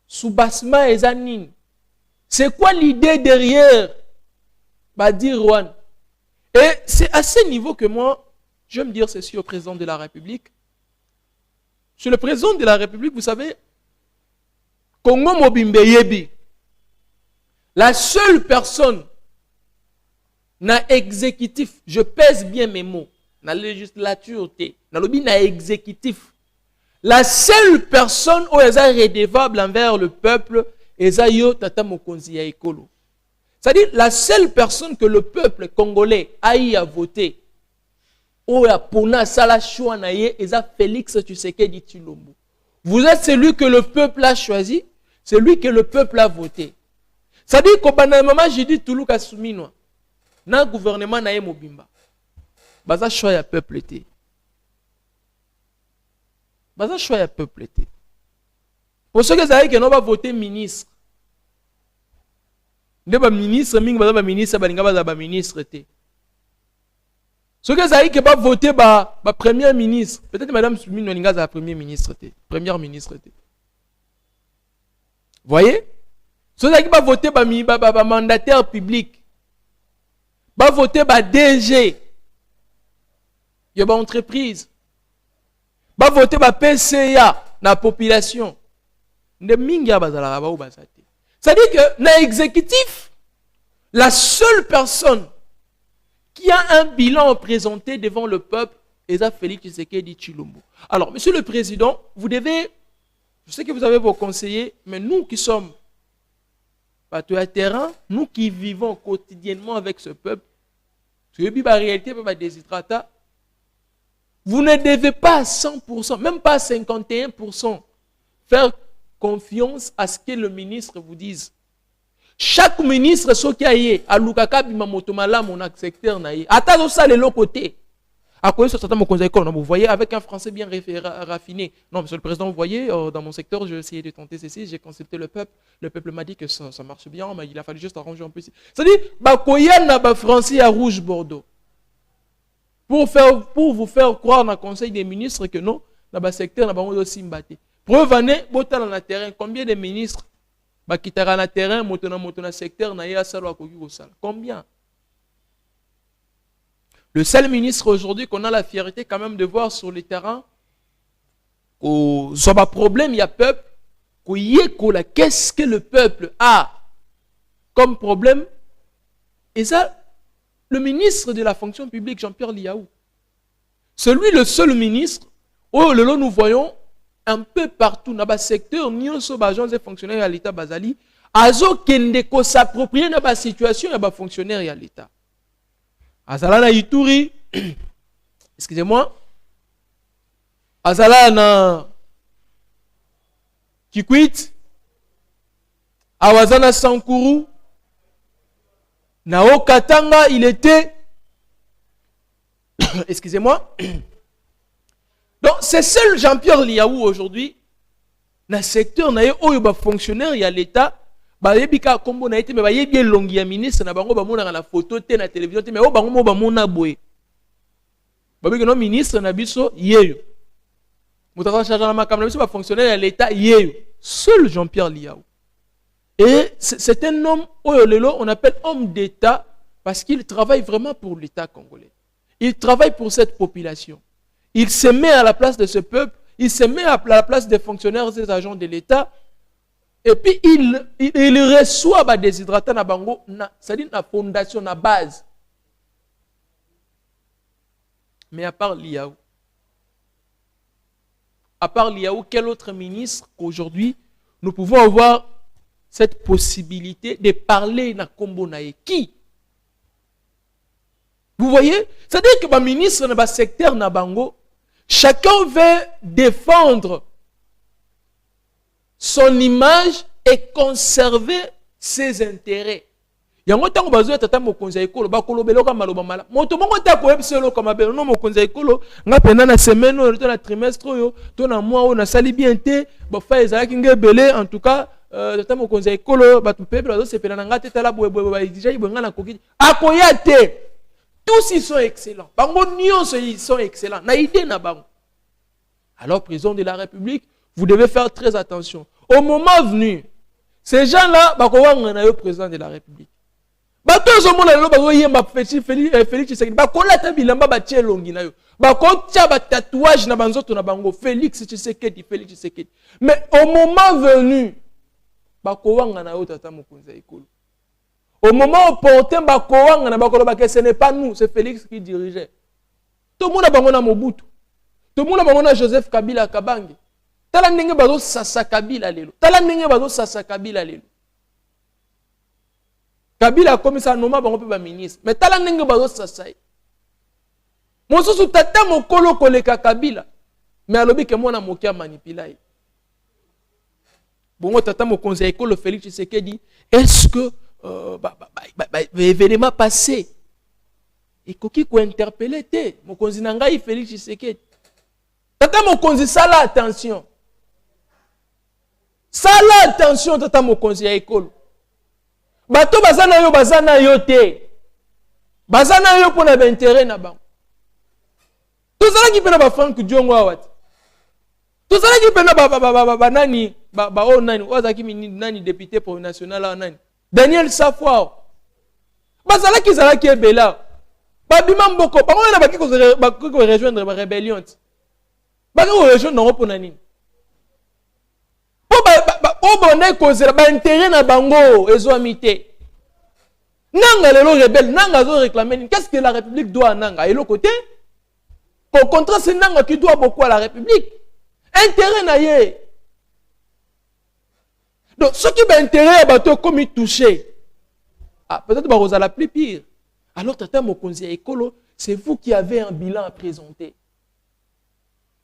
Soubasma et zanine. C'est quoi l'idée derrière Badi Rwan? Et c'est à ce niveau que moi, je vais me dire ceci au président de la République. Sur le président de la République, vous savez, Congo Mobimbe Yebi, la seule personne na exécutif, je pèse bien mes mots, na législature, na lobby na exécutif, la seule personne où elle est redevable envers le peuple, Ezayo Tata Mokonzi ya Ekolo. C'est-à-dire la seule personne que le peuple congolais a eu à voter, où ya pona sala choix na ye, Eza Félix Tshisekedi Tshilombo. Vous êtes celui que le peuple a choisi, celui que le peuple a voté. C'est-à-dire qu'au maman, j'ai dit tout le cas souminois. Dans le gouvernement, na mobimba. Baza choix ya peuple était. Baza choix ya peuple était. Pour ceux qui savent que nous va voter ministre. Ne ba ministre, mingi baza ministre, balinga baza ministre était. Ceux qui savent que va voter ba premier ministre. Peut-être madame Soumino Ninga za premier ministre était. Première ministre était. Voyez? Ceux qui vont voter par mandataire public, va voter par DG, il y a une entreprise, va voter par PCA, la population. C'est-à-dire que dans l'exécutif, la seule personne qui a un bilan présenté devant le peuple est Félix Tshisekedi Tshilombo. Alors, monsieur le président, vous devez. Je sais que vous avez vos conseillers, mais nous qui sommes bato ya terrain, nous qui vivons quotidiennement avec ce peuple, la réalité, déshydrata, vous ne devez pas à 100%, même pas à 51%, faire confiance à ce que le ministre vous dise. Chaque ministre, ce qui a eu, à Lukaka, Bimamotomala, mon secteur, attends ça de l'autre côté. À quoi vous voyez, avec un français bien raffiné. Non, monsieur le président, vous voyez, dans mon secteur, j'ai essayé de tenter ceci, j'ai consulté le peuple m'a dit que ça marche bien, mais il a fallu juste arranger un peu ici. C'est-à-dire, Bakoyana, français à rouge Bordeaux. Pour vous faire croire dans le conseil des ministres que non, dans le secteur, on a aussi mbatté. Preuve année, botal dans le terrain, combien de ministres qui sont dans le terrain, dans le secteur, combien? Le seul ministre aujourd'hui qu'on a la fierté quand même de voir sur le terrain, sur un problème, il y a peuple, qu'est-ce que le peuple a comme problème? Et ça, le ministre de la fonction publique, Jean-Pierre Liaou, c'est lui le seul ministre où nous voyons un peu partout dans le secteur, nous sommes agents et fonctionnaires à l'État Bazali, azo kende ko s'approprier dans la situation et fonctionnaires à l'État. Azala na Ituri, excusez-moi, Azala na Kikwit, Awazana Sankuru, Nao Katanga, il était, excusez-moi, donc c'est seul Jean-Pierre Liaou aujourd'hui, dans le secteur, na yo fonctionnaire à l'État, bayebika kombo na été mais bayebi longi ya ministre na bango bamona na photo te na télévision te mais o bango mo bamona boye babika no ministre na biso yeyo mutaka chargé na makamna biso ba fonctionnaire de l'état yeyo seul Jean-Pierre Liaou et c'est un homme oyolelo on appelle homme d'état parce qu'il travaille vraiment pour l'état congolais. Il travaille pour cette population. Il se met à la place de ce peuple, il se met à la place des fonctionnaires des agents de l'état. Et puis il reçoit des hydratants na bango, c'est-à-dire la fondation, la base. Mais à part Liaou, quel autre ministre qu'aujourd'hui nous pouvons avoir cette possibilité de parler na kombo nae? Qui? Vous voyez? C'est-à-dire que le ministre na secteur na bango, chacun veut défendre son image et conserver ses intérêts. Yango tango bazo tata mokonzi ekolo bakolobelo ka maloba mala. Moto mongo ta ko ebiselo ka mabelo no mokonzi ekolo nga pena na semaine o to na trimestre yo to na mois o na sali bien te ba fa ezalaki ngebele en tout cas tata mokonzi ekolo ba tu peuple bazo sepela na ngate tala boye ba déjà ibonga na koki akoya te. Tous ils sont excellents. Bango nyonso ils sont excellents. Na idée na bango. Alors président de la République, vous devez faire très attention. Au moment venu, ces gens-là, ils sont président de la République. Félix Tshisekedi, tatouage na banzoto na bango Félix Tshisekedi. Mais au moment venu, au moment opportun, ce n'est pas nous, c'est Félix qui dirigeait. Tout le monde a bango na Mobutu. Tout le monde a bango na Joseph Kabila Kabange. Tala ndenge bazo sasa Kabila lelo. Kabila comme ça noma bango pe ba ministre. Mais tala ndenge bazo sasa. Mosusu tata mokolo koleka Kabila. Mais alobi ke mona mokia manipulai. Bongo tata mokonzi ekolo Félix Tshisekedi, est-ce que événement passé et koki ko interpeller te mokonzi na ngai Félix Tshisekedi. Tata mokonzi sala attention. Sala attention tata mokonzi ya ekolo. Bato bazana yo te. Bazana yo pona ba intérêt na bango. Tozala ki pena ba Frank Diongo awati. Tozala ki pena ba nani ba o nani ozaki nani député pour national nani. Daniel Safwa. Bazala ki zala ki ebela. Ba bima mboko bango na baki ko rejoindre ba rébellion. Ba ko rejoindre ngo pona nini. Obone kozela ba intérêt na bango ezwamité. Nanga lelo rebelle, nanga zo réclamer. Qu'est-ce que la République doit à nanga? Et le côté au contraire c'est nanga qui doit beaucoup à la République. Intérêt na yé. Donc, ce qui m'intéresse, c'est comme il touché. Ah, peut-être que vous allez plus pire. Alors, Tata Mokonzi Ekolo, c'est vous qui avez un bilan à présenter.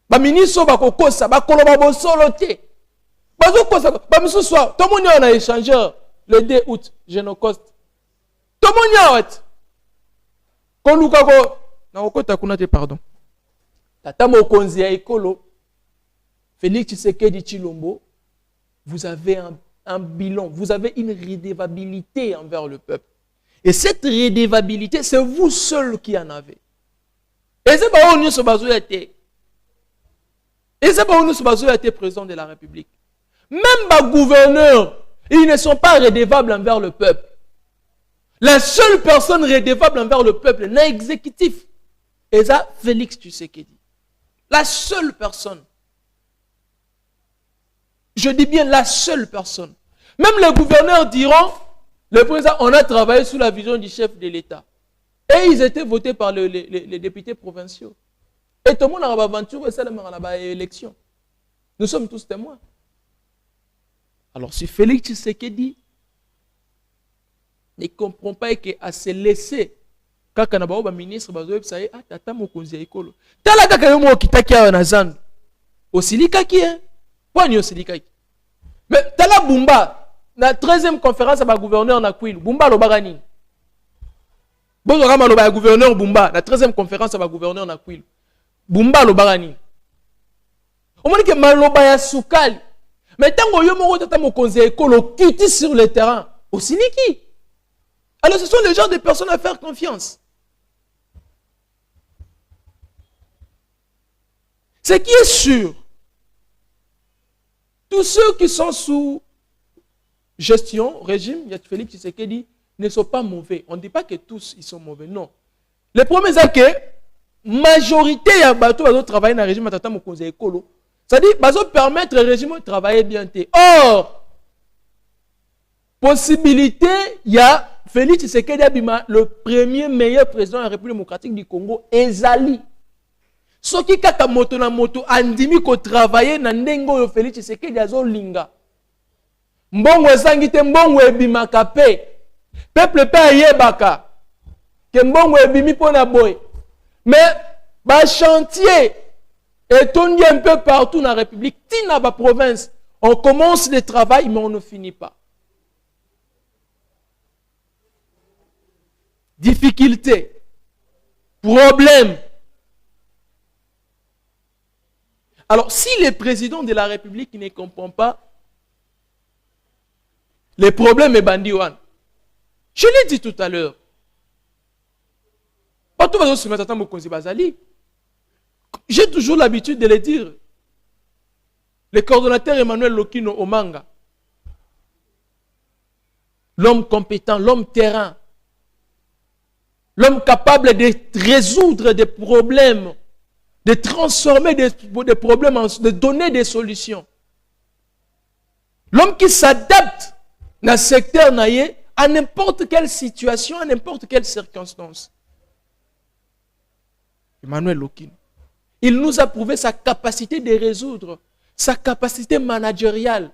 Ba ministre ba kokosa ba koloba bo solo te. Ba zo kosa ba miso soir, tout le monde on a échangé le 2 août, Génocoste. Tout le monde a ko luka ko na okota kuna te pardon. Tata Mokonzi Ekolo, Félix Tshisekedi Tshilombo, vous avez un bilan, vous avez une redevabilité envers le peuple. Et cette redevabilité, c'est vous seul qui en avez. Et c'est pas où nous sommes été. Et c'est pas où nous sommes été président de la République. Même les gouverneurs, ils ne sont pas redevables envers le peuple. La seule personne redevable envers le peuple, n'est exécutif. Et ça, Félix Tshisekedi. La seule personne. Je dis bien la seule personne. Même les gouverneurs diront, le président, on a travaillé sous la vision du chef de l'État. Et ils étaient votés par les députés provinciaux. Et tout le monde a aventure et ça a élection. Nous sommes tous témoins. Alors si Félix Tshisekedi ne comprend pas qu'à se laisser, quand on a un ministre, ça y est, tata Mokonzi Ekolo. Tala kaka yo mo kitaki ya nazan. Osilikaki hein. Pas ni osilikaki. Mais tala Bumba, la 13e conférence à ma gouverneur na Kwilu. Bumba lo bagani. Bon kama lo ba gouverneur Bumba, la 13e conférence à ma gouverneur na Kwilu. Bumba lo bagani. On m'a dit que maloba ya sukali. Mais tango yo mo tata Mokonzi Ekolo kiti sur le terrain. Osiliki. Alors ce sont les gens de personnes à faire confiance. Ce qui est sûr, tous ceux qui sont sous gestion, régime, il y a Félix Tshisekedi, ne sont pas mauvais. On ne dit pas que tous ils sont mauvais, non. Le problème c'est que la majorité des bateaux qui travaillent dans le régime Tata Mokonzi Ekolo, c'est-à-dire qu'ils permettre au régime de travailler bien. Or, possibilité, il y a Félix Tshisekedi Abima, le premier meilleur président de la République démocratique du Congo, Ezali. Ce qui kaka moto na moto andimi ko travailler na ndengo yo Félix Tshisekedi azolinga. Mbongo esangite mbongo ebimaka pe. Peuple pe ayebaka. Ke mbongo ebimi pona boy. Mais ba chantier etondi un peu partout dans la République, tina ba province. On commence le travail mais on ne finit pas. Difficulté, problème. Alors, si le président de la République ne comprend pas les problèmes et bandiwan, je l'ai dit tout à l'heure. J'ai toujours l'habitude de le dire. Le coordonnateur Emmanuel Lokino Omanga, l'homme compétent, l'homme terrain, l'homme capable de résoudre des problèmes, de transformer des problèmes, de donner des solutions. L'homme qui s'adapte dans le secteur naïe à n'importe quelle situation, à n'importe quelle circonstance. Emmanuel Lokino. Il nous a prouvé sa capacité de résoudre, sa capacité managériale,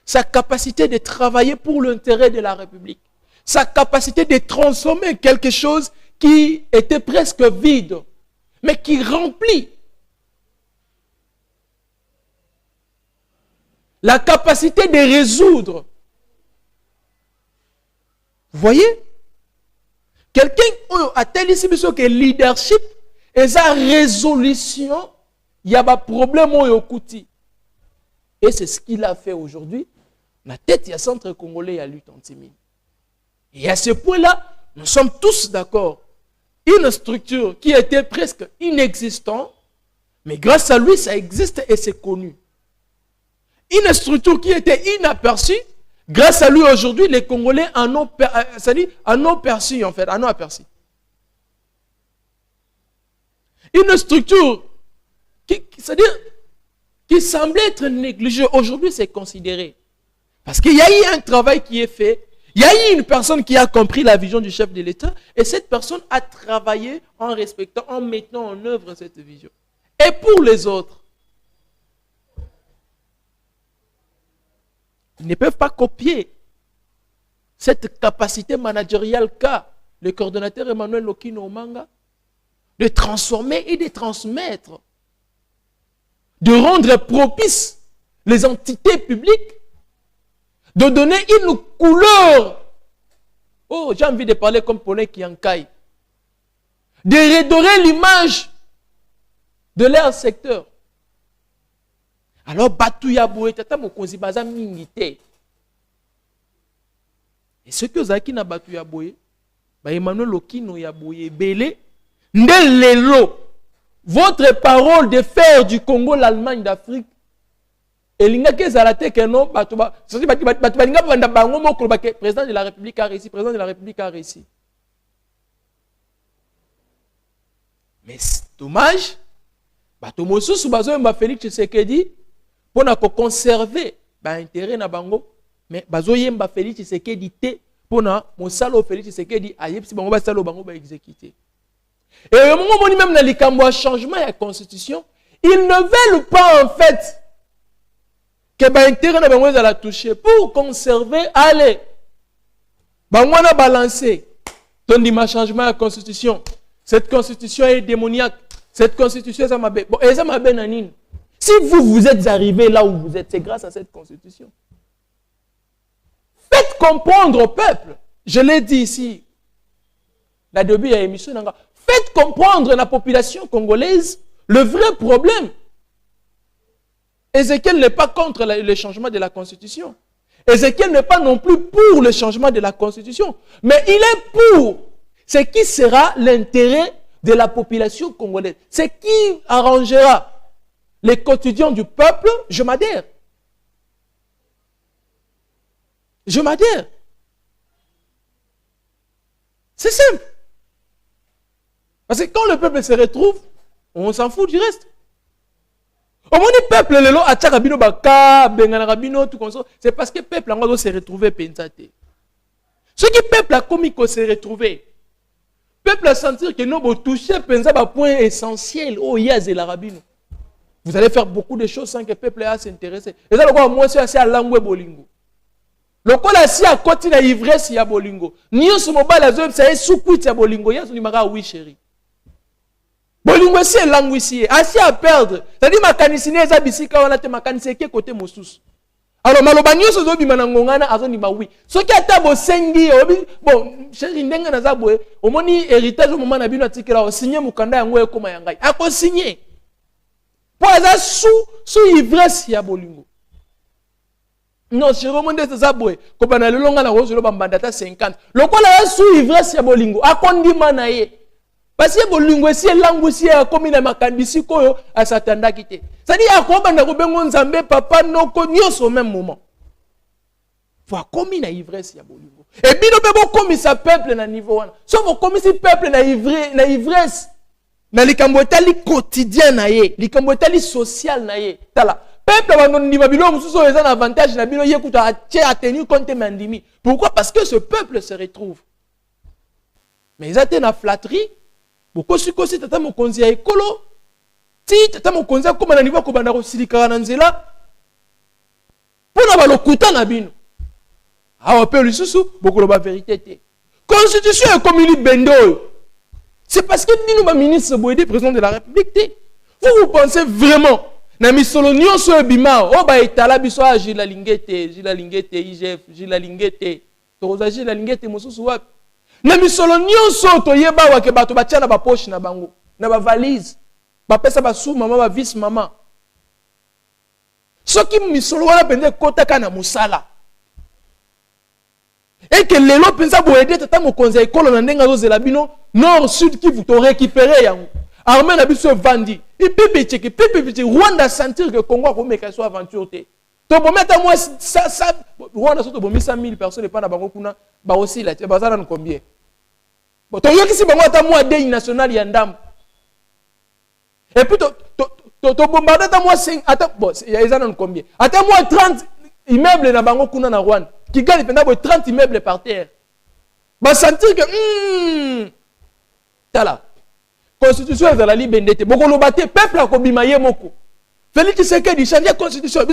sa capacité de travailler pour l'intérêt de la République, sa capacité de transformer quelque chose qui était presque vide, mais qui remplit. La capacité de résoudre. Vous voyez? Quelqu'un a tel ici que leadership et sa résolution, il y a un problème au Kouti. Et c'est ce qu'il a fait aujourd'hui. La tête, il y a centre congolais à lutte anti-mine. Et à ce point-là, nous sommes tous d'accord. Une structure qui était presque inexistante, mais grâce à lui, ça existe et c'est connu. Une structure qui était inaperçue, grâce à lui aujourd'hui, les Congolais en ont perçu en fait, en ont aperçu. Une structure c'est-à-dire, qui semblait être négligée, aujourd'hui c'est considéré. Parce qu'il y a eu un travail qui est fait, il y a eu une personne qui a compris la vision du chef de l'État, et cette personne a travaillé en respectant, en mettant en œuvre cette vision. Et pour les autres, Ils ne peuvent pas copier cette capacité managériale qu'a le coordonnateur Emmanuel Lokino Omanga de transformer et de transmettre, de rendre propice les entités publiques, de donner une couleur. Oh, j'ai envie de parler comme Paulin Kiankai. De redorer l'image de leur secteur. Alors, Batouya Boé, tata mokonzi baza mingité. Et ce que Zaki na Batouya Boé, Emmanuel Lokino ya Boé, Belé, Ndelelo, votre parole de faire du Congo l'Allemagne d'Afrique, président de la République a réussi, président de la République a réussi. Mais c'est dommage, Félix Tshisekedi, pour conserver l'intérêt na bango, mais Félix Tshisekedi pour Félix Tshisekedi si bango bango exécuter. Et au moment où même dans le changement de la constitution, ils ne veulent pas en fait que l'intérêt na bango la toucher pour conserver, allez, bango na balancer, ton changement de la constitution. Cette constitution est démoniaque. Cette constitution, ça m'a bien. Bon, et ça m'a bien nanine. Si vous êtes arrivé là où vous êtes, c'est grâce à cette constitution. Faites comprendre au peuple. Je l'ai dit ici, la début de l'émission. Faites comprendre à la population congolaise le vrai problème. Ézéchiel n'est pas contre le changement de la constitution. Ézéchiel n'est pas non plus pour le changement de la constitution. Mais il est pour ce qui sera l'intérêt de la population congolaise. Ce qui arrangera les quotidiens du peuple, je m'adhère. Je m'adhère. C'est simple. Parce que quand le peuple se retrouve, on s'en fout du reste. Au moins, le peuple, c'est parce que le peuple a se retrouvé pensate. Ce qui le peuple a commis qu'on s'est retrouvé. Le peuple a senti que nous avons touché un point essentiel. Oh, il y a Zélarabino. Vous allez faire beaucoup de choses sans que le peuple ait s'intéresser. Et ça, moi, c'est à langue bolingo. Le col a si à côté de l'ivresse, il y a bolingo. Ni on se mobile à zone, c'est sous-cuit, il y a bolingo. Il y a son numéro, oui, chérie. Bolingo, c'est langue ici. Assis à perdre. C'est-à-dire, ma canicine, c'est bisika, on a te ma canicine, qui est côté moussous. Alors, malobagno se doit bien n'angongana azonima oui. Ce qui a tabo sengi, bon, chéri ndenga na zabwe, au moni héritage au moment na bino atikela, signer mukanda yango e koma yangai. Ako signer. Pour ça sous ivresse ya bolingo. Non, chéri au monde de zabwe, ko bana le longa na rose lo bambandata 50. Lokola sous ivresse ya bolingo, akondi manaye. Parce que bolingo si langue si a komi na makandisi koyo asatanda kite. C'est-à-dire akobanda ko bengo nzambe papa noko nyonso au même moment. Faut komi na ivresse ya bolingo. Et bino bebo komi sa peuple na niveau wana. So bo komi si peuple na ivresse. Na likambo etali quotidien na ye, likambo etali social na ye. Tala. Peuple ba ndima bilo mususo eza na avantage na bino yekuta a tenu compte mandimi. Pourquoi? Parce que ce peuple se retrouve. Mais ils étaient na flatterie. Beaucoup si kosi tata mokonzi ya ekolo ti tata mokonzi akoma na niveau ko banda ko silika na nzela pona ba lokuta na bino awa pe lisusu bokolo ba vérité te constitution est comme il bendo c'est parce que nous ba ministre Boyedi président de la République te vous pensez vraiment na misolo nyonso ebima o ba etala biso a Gila Lingete IGF Gila Lingete toza Gila Lingete mosusu wapi na misolo nyonso to yeba wa ke bato batia na ba poche na bango na ba valise ba pesa ba sou mama ba vice mama soki misolo wana pende kotaka na musala et que lelo pensa Boyedi tata mokonzi ekolo na ndenga zo zela bino nord sud qui vous to récupérer yango armée na biso vandi et pipi Rwanda sentir que Congo ko meka so aventure te to bometa moi ça Rwanda so to bomisa 1000 personnes pas na bango kuna ba aussi là bazana na combien. Bon, tu vois que si bango ata moi deuil national ya ndam. Et puis to bombarder ata moi 5 ata bon, il y a ezana combien. Ata moi 30 immeubles na bango kuna na Rwanda. Qui gagne pendant 30 immeubles par terre. Ba sentir que tala. Constitution ezala libendete. Boko lobate peuple akobima ye moko. Félix Tshisekedi changer la constitution.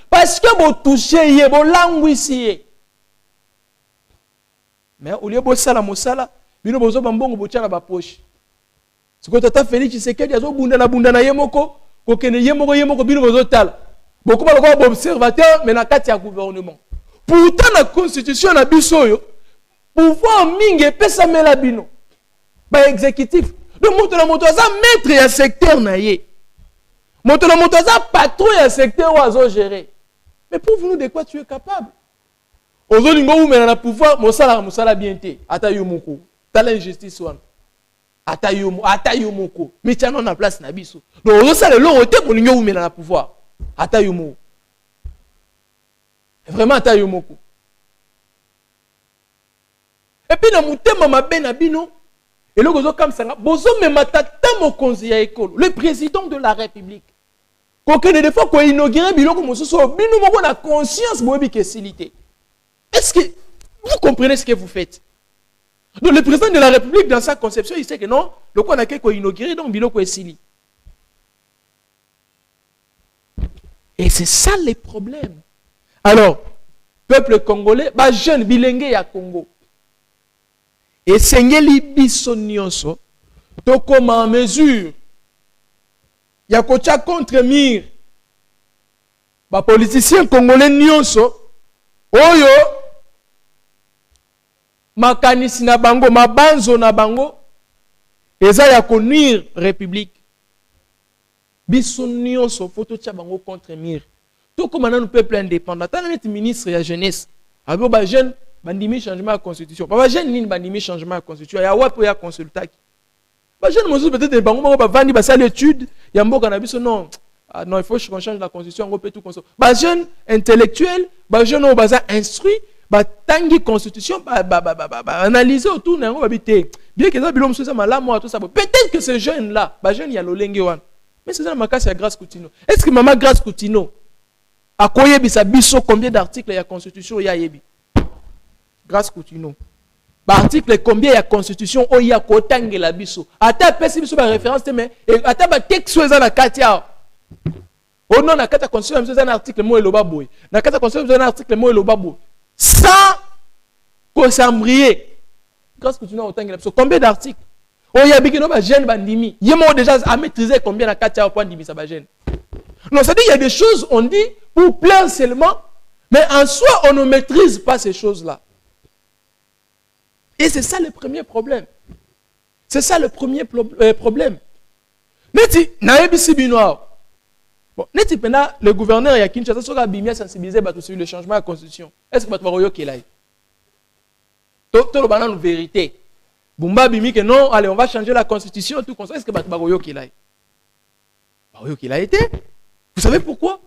Parce que vous touchez, vous languissez. Mais au lieu de ça, la mosala, vous avez besoin de la poche. Ce que tu as Félix Tshisekedi, vous avez besoin de yemoko, yemoko, bino bozotal. Beaucoup de observateurs, mais na kati ya gouvernement. Pourtant la constitution na biso pouvoir mingi pesa mela bino. Ba exécutif. Donc moto na moto za maître ya secteur na ye. Moto na moto za patron ya secteur ozo gérer. Mais prouve-nous de quoi tu es capable. Ozo lingo ou mena na pouvoir mosala bien té. Ata yo moko. Tala injustice wana. Ata yo moko. Mais tiens na place na biso. Donc ozo sala lo oté ko lingo ou mena na pouvoir. Ata yo moko. Vraiment ata yo moko. Et puis na mutema mabe na bino et le gozo comme ça bozo mema tata mokonzi ya ekolo le président de la République. Kokene des fois ko inaugurer biloko mosusu bino moko na conscience boyebi kesilité. Est-ce que vous comprenez ce que vous faites? Donc le président de la République dans sa conception il sait que non le ko na ko inaugurer donc biloko esili. Et c'est ça les problèmes. Alors peuple congolais ba jeune bilenge ya Congo. Et sengeli biso nyonso to koma en mesure ya kocha contre mur ba politiciens congolais nyonso oyo makanisi na bango mabanzo na bango eza ya konir république biso nyonso photo tcha bango contre mur to koma nanu peuple indépendant tant net ministre ya jeunesse abo ba jeune bandimi changement de constitution. Papa jeune nini bandimi changement de constitution. Ya wapo ya consultaki. Ba jeune mosu peut-être bango ba vandi ba sala étude ya mboka na biso non. Ah, non, il faut qu'on change la constitution, on peut tout construire. Ba jeune intellectuel, ba jeune on baza instruit, ba tangi constitution ba analyser autour na ngo ba bité. Bien que ça bilom ça malamu tout ça. Peut-être que ces jeunes là, ba jeune ya lolenge wan. Mais c'est ça makasi ya Grâce Coutinho. Est-ce que maman Grâce Coutinho a koyebisa biso combien d'articles ya constitution ya yebi? Grâce Coutinho. Par article combien il y a constitution où il y a kotange la biso. Ata pesi biso ba référence mais ata ba texte eza na katia. Oh non na katia constitution eza na article mo eloba boy. Na katia constitution eza na article mo eloba boy. Sans ko s'embrier. Grâce Coutinho otange la biso. Combien d'articles? Oh il y a bikino ba jeune bandimi. Yemo déjà à maîtriser combien na katia au point dimi ça ba jeune. Non, ça dit il y a des choses on dit pour plaire seulement mais en soi on ne maîtrise pas ces choses-là. Et c'est ça le premier problème. C'est ça le premier problème. Neti, naebisi binoa. Bon, neti pena le gouverneur ya Kinshasa soka bimia sensibiliser batu sur le changement de la constitution. Est-ce que batu baroyo kelai? To lo banane vérité. Bumba bimi que non, allez, on va changer la constitution tout comme ça. Est-ce que batu baroyo kelai? Baroyo kelai été? Vous savez pourquoi?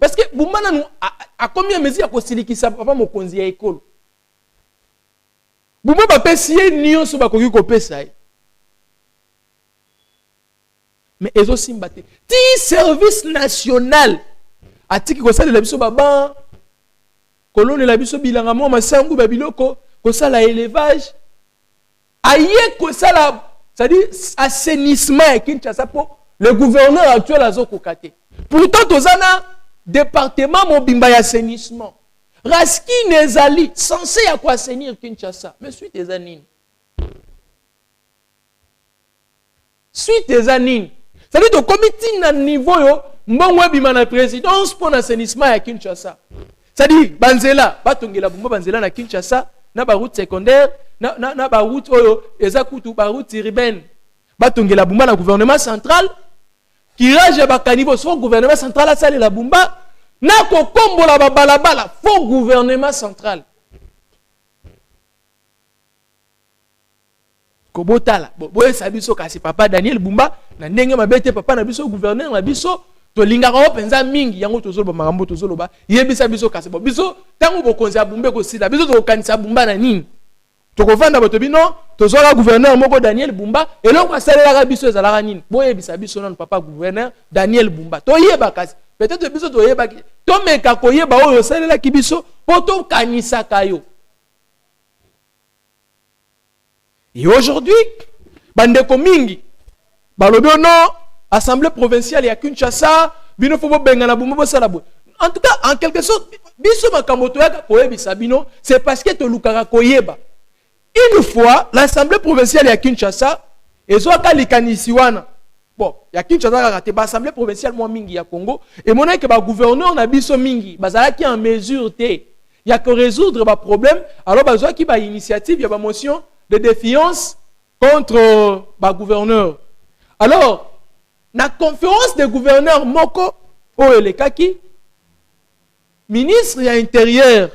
Parce que Bumba na nous a combien de mesures à kosilikisa papa mokonzi ya ekolo? Bumba ba pesiye nyonso ba koki ko pesa. Mais ezo simbate. Ti service national atiki ko sala la biso baba kolone la biso bilanga mo masangu ba biloko ko sala élevage aye ko sala c'est-à-dire assainissement et Kinshasa pour le gouverneur actuel azoko kate. Pourtant tozana département mobimba ya assainissement. Raski Nezali, censé à quoi assainir Kinshasa. Mais suite des anines. Suite des anines. Ça veut dire que comité à niveau, mbongwe bimana présidence pour l'assainissement à Kinshasa. Ça dit, Banzela, batongela bumba Banzela na Kinshasa, na ba route secondaire, na ba route oyo, ezakutu ba route urbaine. Batongela bumba na gouvernement central, qui rage ba caniveau, soit gouvernement central a salé la bumba. Nako kombo la balabala faux gouvernement central. Kobotala. Boye sabiso kasi papa Daniel Bumba na ndenge mabete papa na biso gouverneur na biso to lingaka penza mingi yango tozolo ba makambo tozolo ba yebisa biso kasi bo biso tango bokonzi ya Bumba ko sida biso to kanisa Bumba na nini. To kovanda boto bino tozola gouverneur moko Daniel Bumba eloko asalela biso ezalaka nini. Boye bisa biso non papa gouverneur Daniel Bumba. To yeba kasi peut-être biso to yeba ki to meka ko yeba oyo salela ki biso poto kanisa kayo. Et aujourd'hui bande ko mingi balobi non assemblée provinciale ya Kinshasa bino faut bengana bombo sala boy. En tout cas, en quelque sorte, biso makambo toyaka koyebisa bino, c'est parce que to lukaka koyeba. Une fois, l'Assemblée provinciale ya Kinshasa, ezoka likanisi wana. Bon, ya Kinshasa raté ba Assemblée provinciale moi mingi ya Congo et monai que ba gouverneur na biso mingi, bazala ki en mesure té. Il y a que résoudre ba problème, alors bazoa ki ba initiative, ya ba motion de défiance contre ba gouverneur. Alors, la conférence des gouverneurs moko o elekaki ministre ya intérieur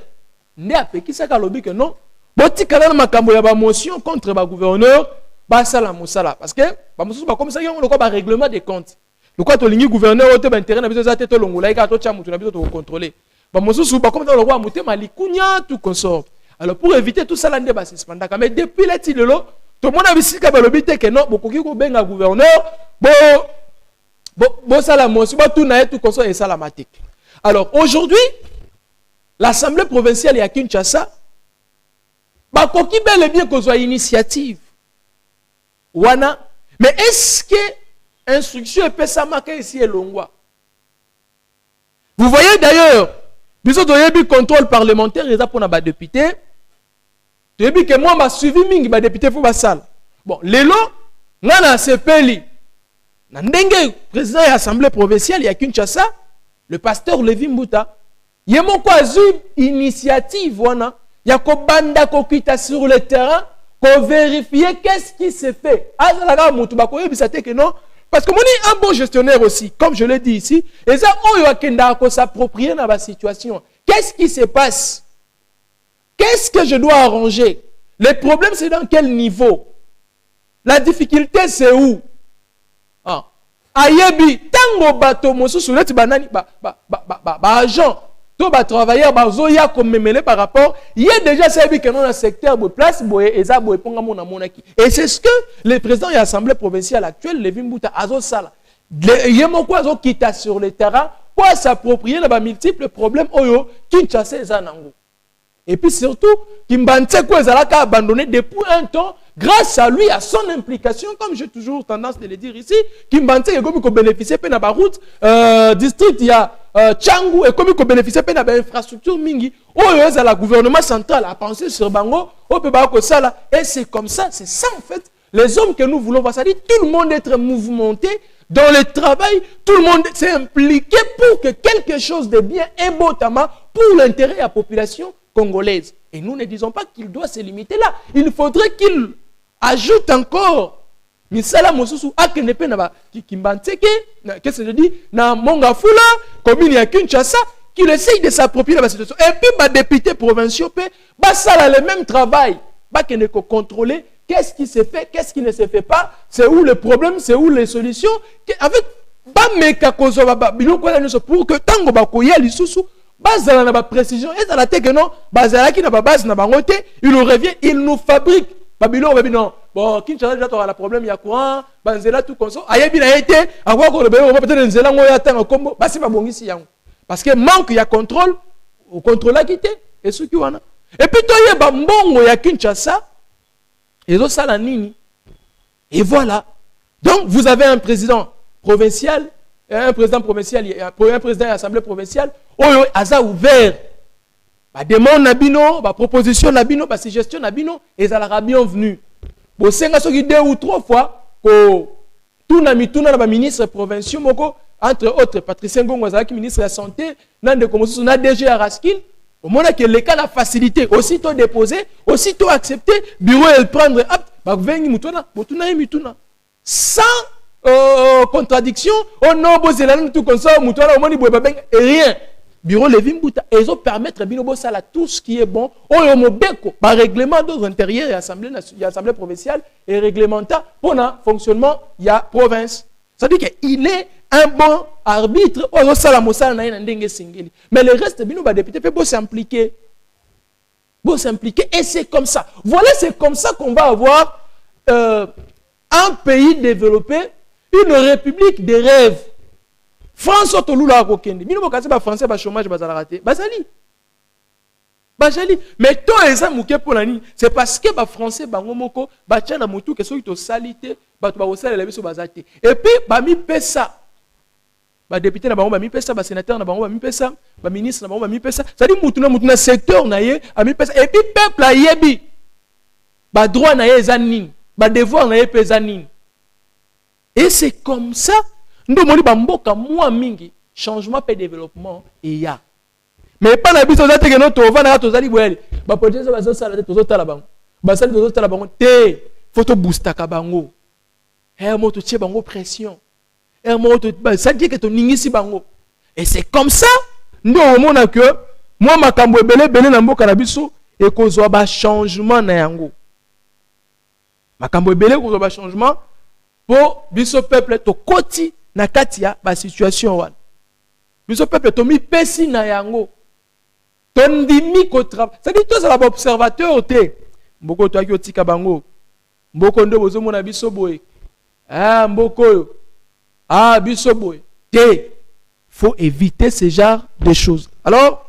ne apekisaka lobi que non botikala na makambo ya ba motion contre ba gouverneur ba sala mosala parce que ba mosusu ba comme ça yango lokwa ba règlement des comptes lokwa to lingi gouverneur ote ba intérêt na biso za te to longola ka to cha mutu na biso to contrôler ba mosusu ba comme ça lokwa mutema likunya tout consort. Alors pour éviter tout ça là nde ba suspendaka mais depuis là ti lelo to mona bisika ba lobi te que non bokoki ko benga gouverneur bo sala motion ba tout na tout consort et salamatique. Alors aujourd'hui, l'Assemblée provinciale ya Kinshasa, bakoki bel et bien qu'on soit initiative. Wana, mais est-ce que instruction et pesamaka ici est longwa? Vous voyez d'ailleurs, biso toyebi contrôle parlementaire les pour na ba député. Toyebi que moi m'a suivi mingi ba député faut ba sala. Bon, lelo ngana sepeli. Na ndenge président de l'Assemblée provinciale ya Kinshasa, le pasteur Levi Mbuta, il y a une initiative, il y a banda kokita sur le terrain, pour vérifier qu'est-ce qui se fait. Parce que moi, je suis un bon gestionnaire aussi, comme je l'ai dit ici, et ça, on doit s'approprier dans la situation. Qu'est-ce qui se passe? Qu'est-ce que je dois arranger? Le problème, c'est dans quel niveau? La difficulté, c'est où? Ah. Ayebi tango bato mosusu leti banani agent to ba travailleur bazoya komemele par rapport il y a déjà sabi que dans le secteur de place boye eza boye ponga mona monaki et c'est ce que le président de l'Assemblée provinciale actuelle Levi Mbuta azo sala yemoko azo kita sur le terrain pour s'approprier les multiples problèmes oyo Kinshasa eza nango. Et puis surtout Kimbantseko ezalaka abandonné depuis un temps. Grâce à lui, à son implication, comme j'ai toujours tendance de le dire ici, Kimbantseko est comme bénéficier de la route district, il y a Tchangou et comme bénéficier de l'infrastructure mingi. Oh, le gouvernement central a pensé sur Bango, et c'est comme ça, c'est ça en fait. Les hommes que nous voulons voir, ça dit tout le monde être mouvementé dans le travail, tout le monde s'est impliqué pour que quelque chose de bien et beau pour l'intérêt de la population congolaise. Et nous ne disons pas qu'il doit se limiter là. Il faudrait qu'il ajoute encore misala mosusu akenepe na ba Kimbantseko qu'est-ce que je dis na Mongafula commune ya Kinshasa qu'il essaye de s'approprier la situation et puis ba député provinciaux pe ba sala le même travail ba kene ko contrôler qu'est-ce qui se fait qu'est-ce qui ne se fait pas c'est où le problème c'est où les solutions avec ba meka kozo ba biloko na nyonso pour que tango ba koya lisusu bazala na ba précision et la tête que non bazala ki na ba base na bango te il revient il nous fabrique Babylon revient non bon Kinshasa déjà aura le problème il y a courant banzela tout comme ça ayebi na été avoir ko le bélo peut-être nzela ngo ya tanga kombo basi ba bongisi yango parce que manque il y a contrôle au contrôle la quitté et ce qui wana et puis to yeba mbongo ya Kinshasa ezo sala nini et voilà donc vous avez un président provincial un président provincial un président de l'Assemblée provinciale oyo aza ouvert ba demande na bino ba proposition na bino ba suggestion na bino ezalaka bienvenue bo senga soki 2 ou 3 fois ko tuna mituna na ba ministre provinciaux moko entre autres Patrice Ngongo azalaki ministre de la santé nande comme sous na DG Araskil au moment que les cas la facilité aussitôt déposé aussitôt accepté bureau elle prendre ba vengi mutuna botuna mituna sans contradiction au non bozelana tout comme ça mutuna au moni boye ba et rien. Bureau Levi Mbuta et ils ont permettre binobo sala tout ce qui est bon au mobeko par règlement d'ordre intérieur et assemblée provinciale et réglementaire pour le fonctionnement il y a province ça dit que il est un bon arbitre au sala mosala na ndenge singeli mais le reste binoba député peut s'impliquer et c'est comme ça voilà c'est comme ça qu'on va avoir un pays développé une république des rêves. France Otolula Kokende. Bino bokasi ba français ba chômage bazala raté. Bazali. Mais to eza muke pour nani? C'est parce que ba français bango moko ba tia na mutu ke soki to salité ba to ba osala la biso bazate. Et puis ba mi pesa. ba député na bango ba mipesa, ba sénateur na bango ba mipesa, ba ministre na bango ba mipesa. Ça dit mutuna secteur na ye a mipesa et puis peuple a yebi. Ba droit na ye zanine, ba devoir na ye pesanine. Et c'est comme ça, nous moni ba mboka moi mingi, changement et développement et ya. Mais pas la biso za te que notre va na to zali boyeli. Ba projet ça ba zo sala to zo tala bango. Ba sala to zo tala bango te, photo booster ka bango. Mo to tie bango pression. Ça dit que ton ningisi bango. Et c'est comme ça, nous on a que moi ma kambo belé na mboka na biso et kozwa ba changement na yango. Ma kambo belé kozwa ba changement pour biso peuple to koti na katia ba situation wana. Biso peuple to mi pesi na yango. Ton dimi ko travail. Ça dit tous la observateur te. Mboko to aki otika bango. Mboko ndo bozo mona biso boye. Ah mboko. Ah, bisoboy. Faut éviter ce genre de choses. Alors,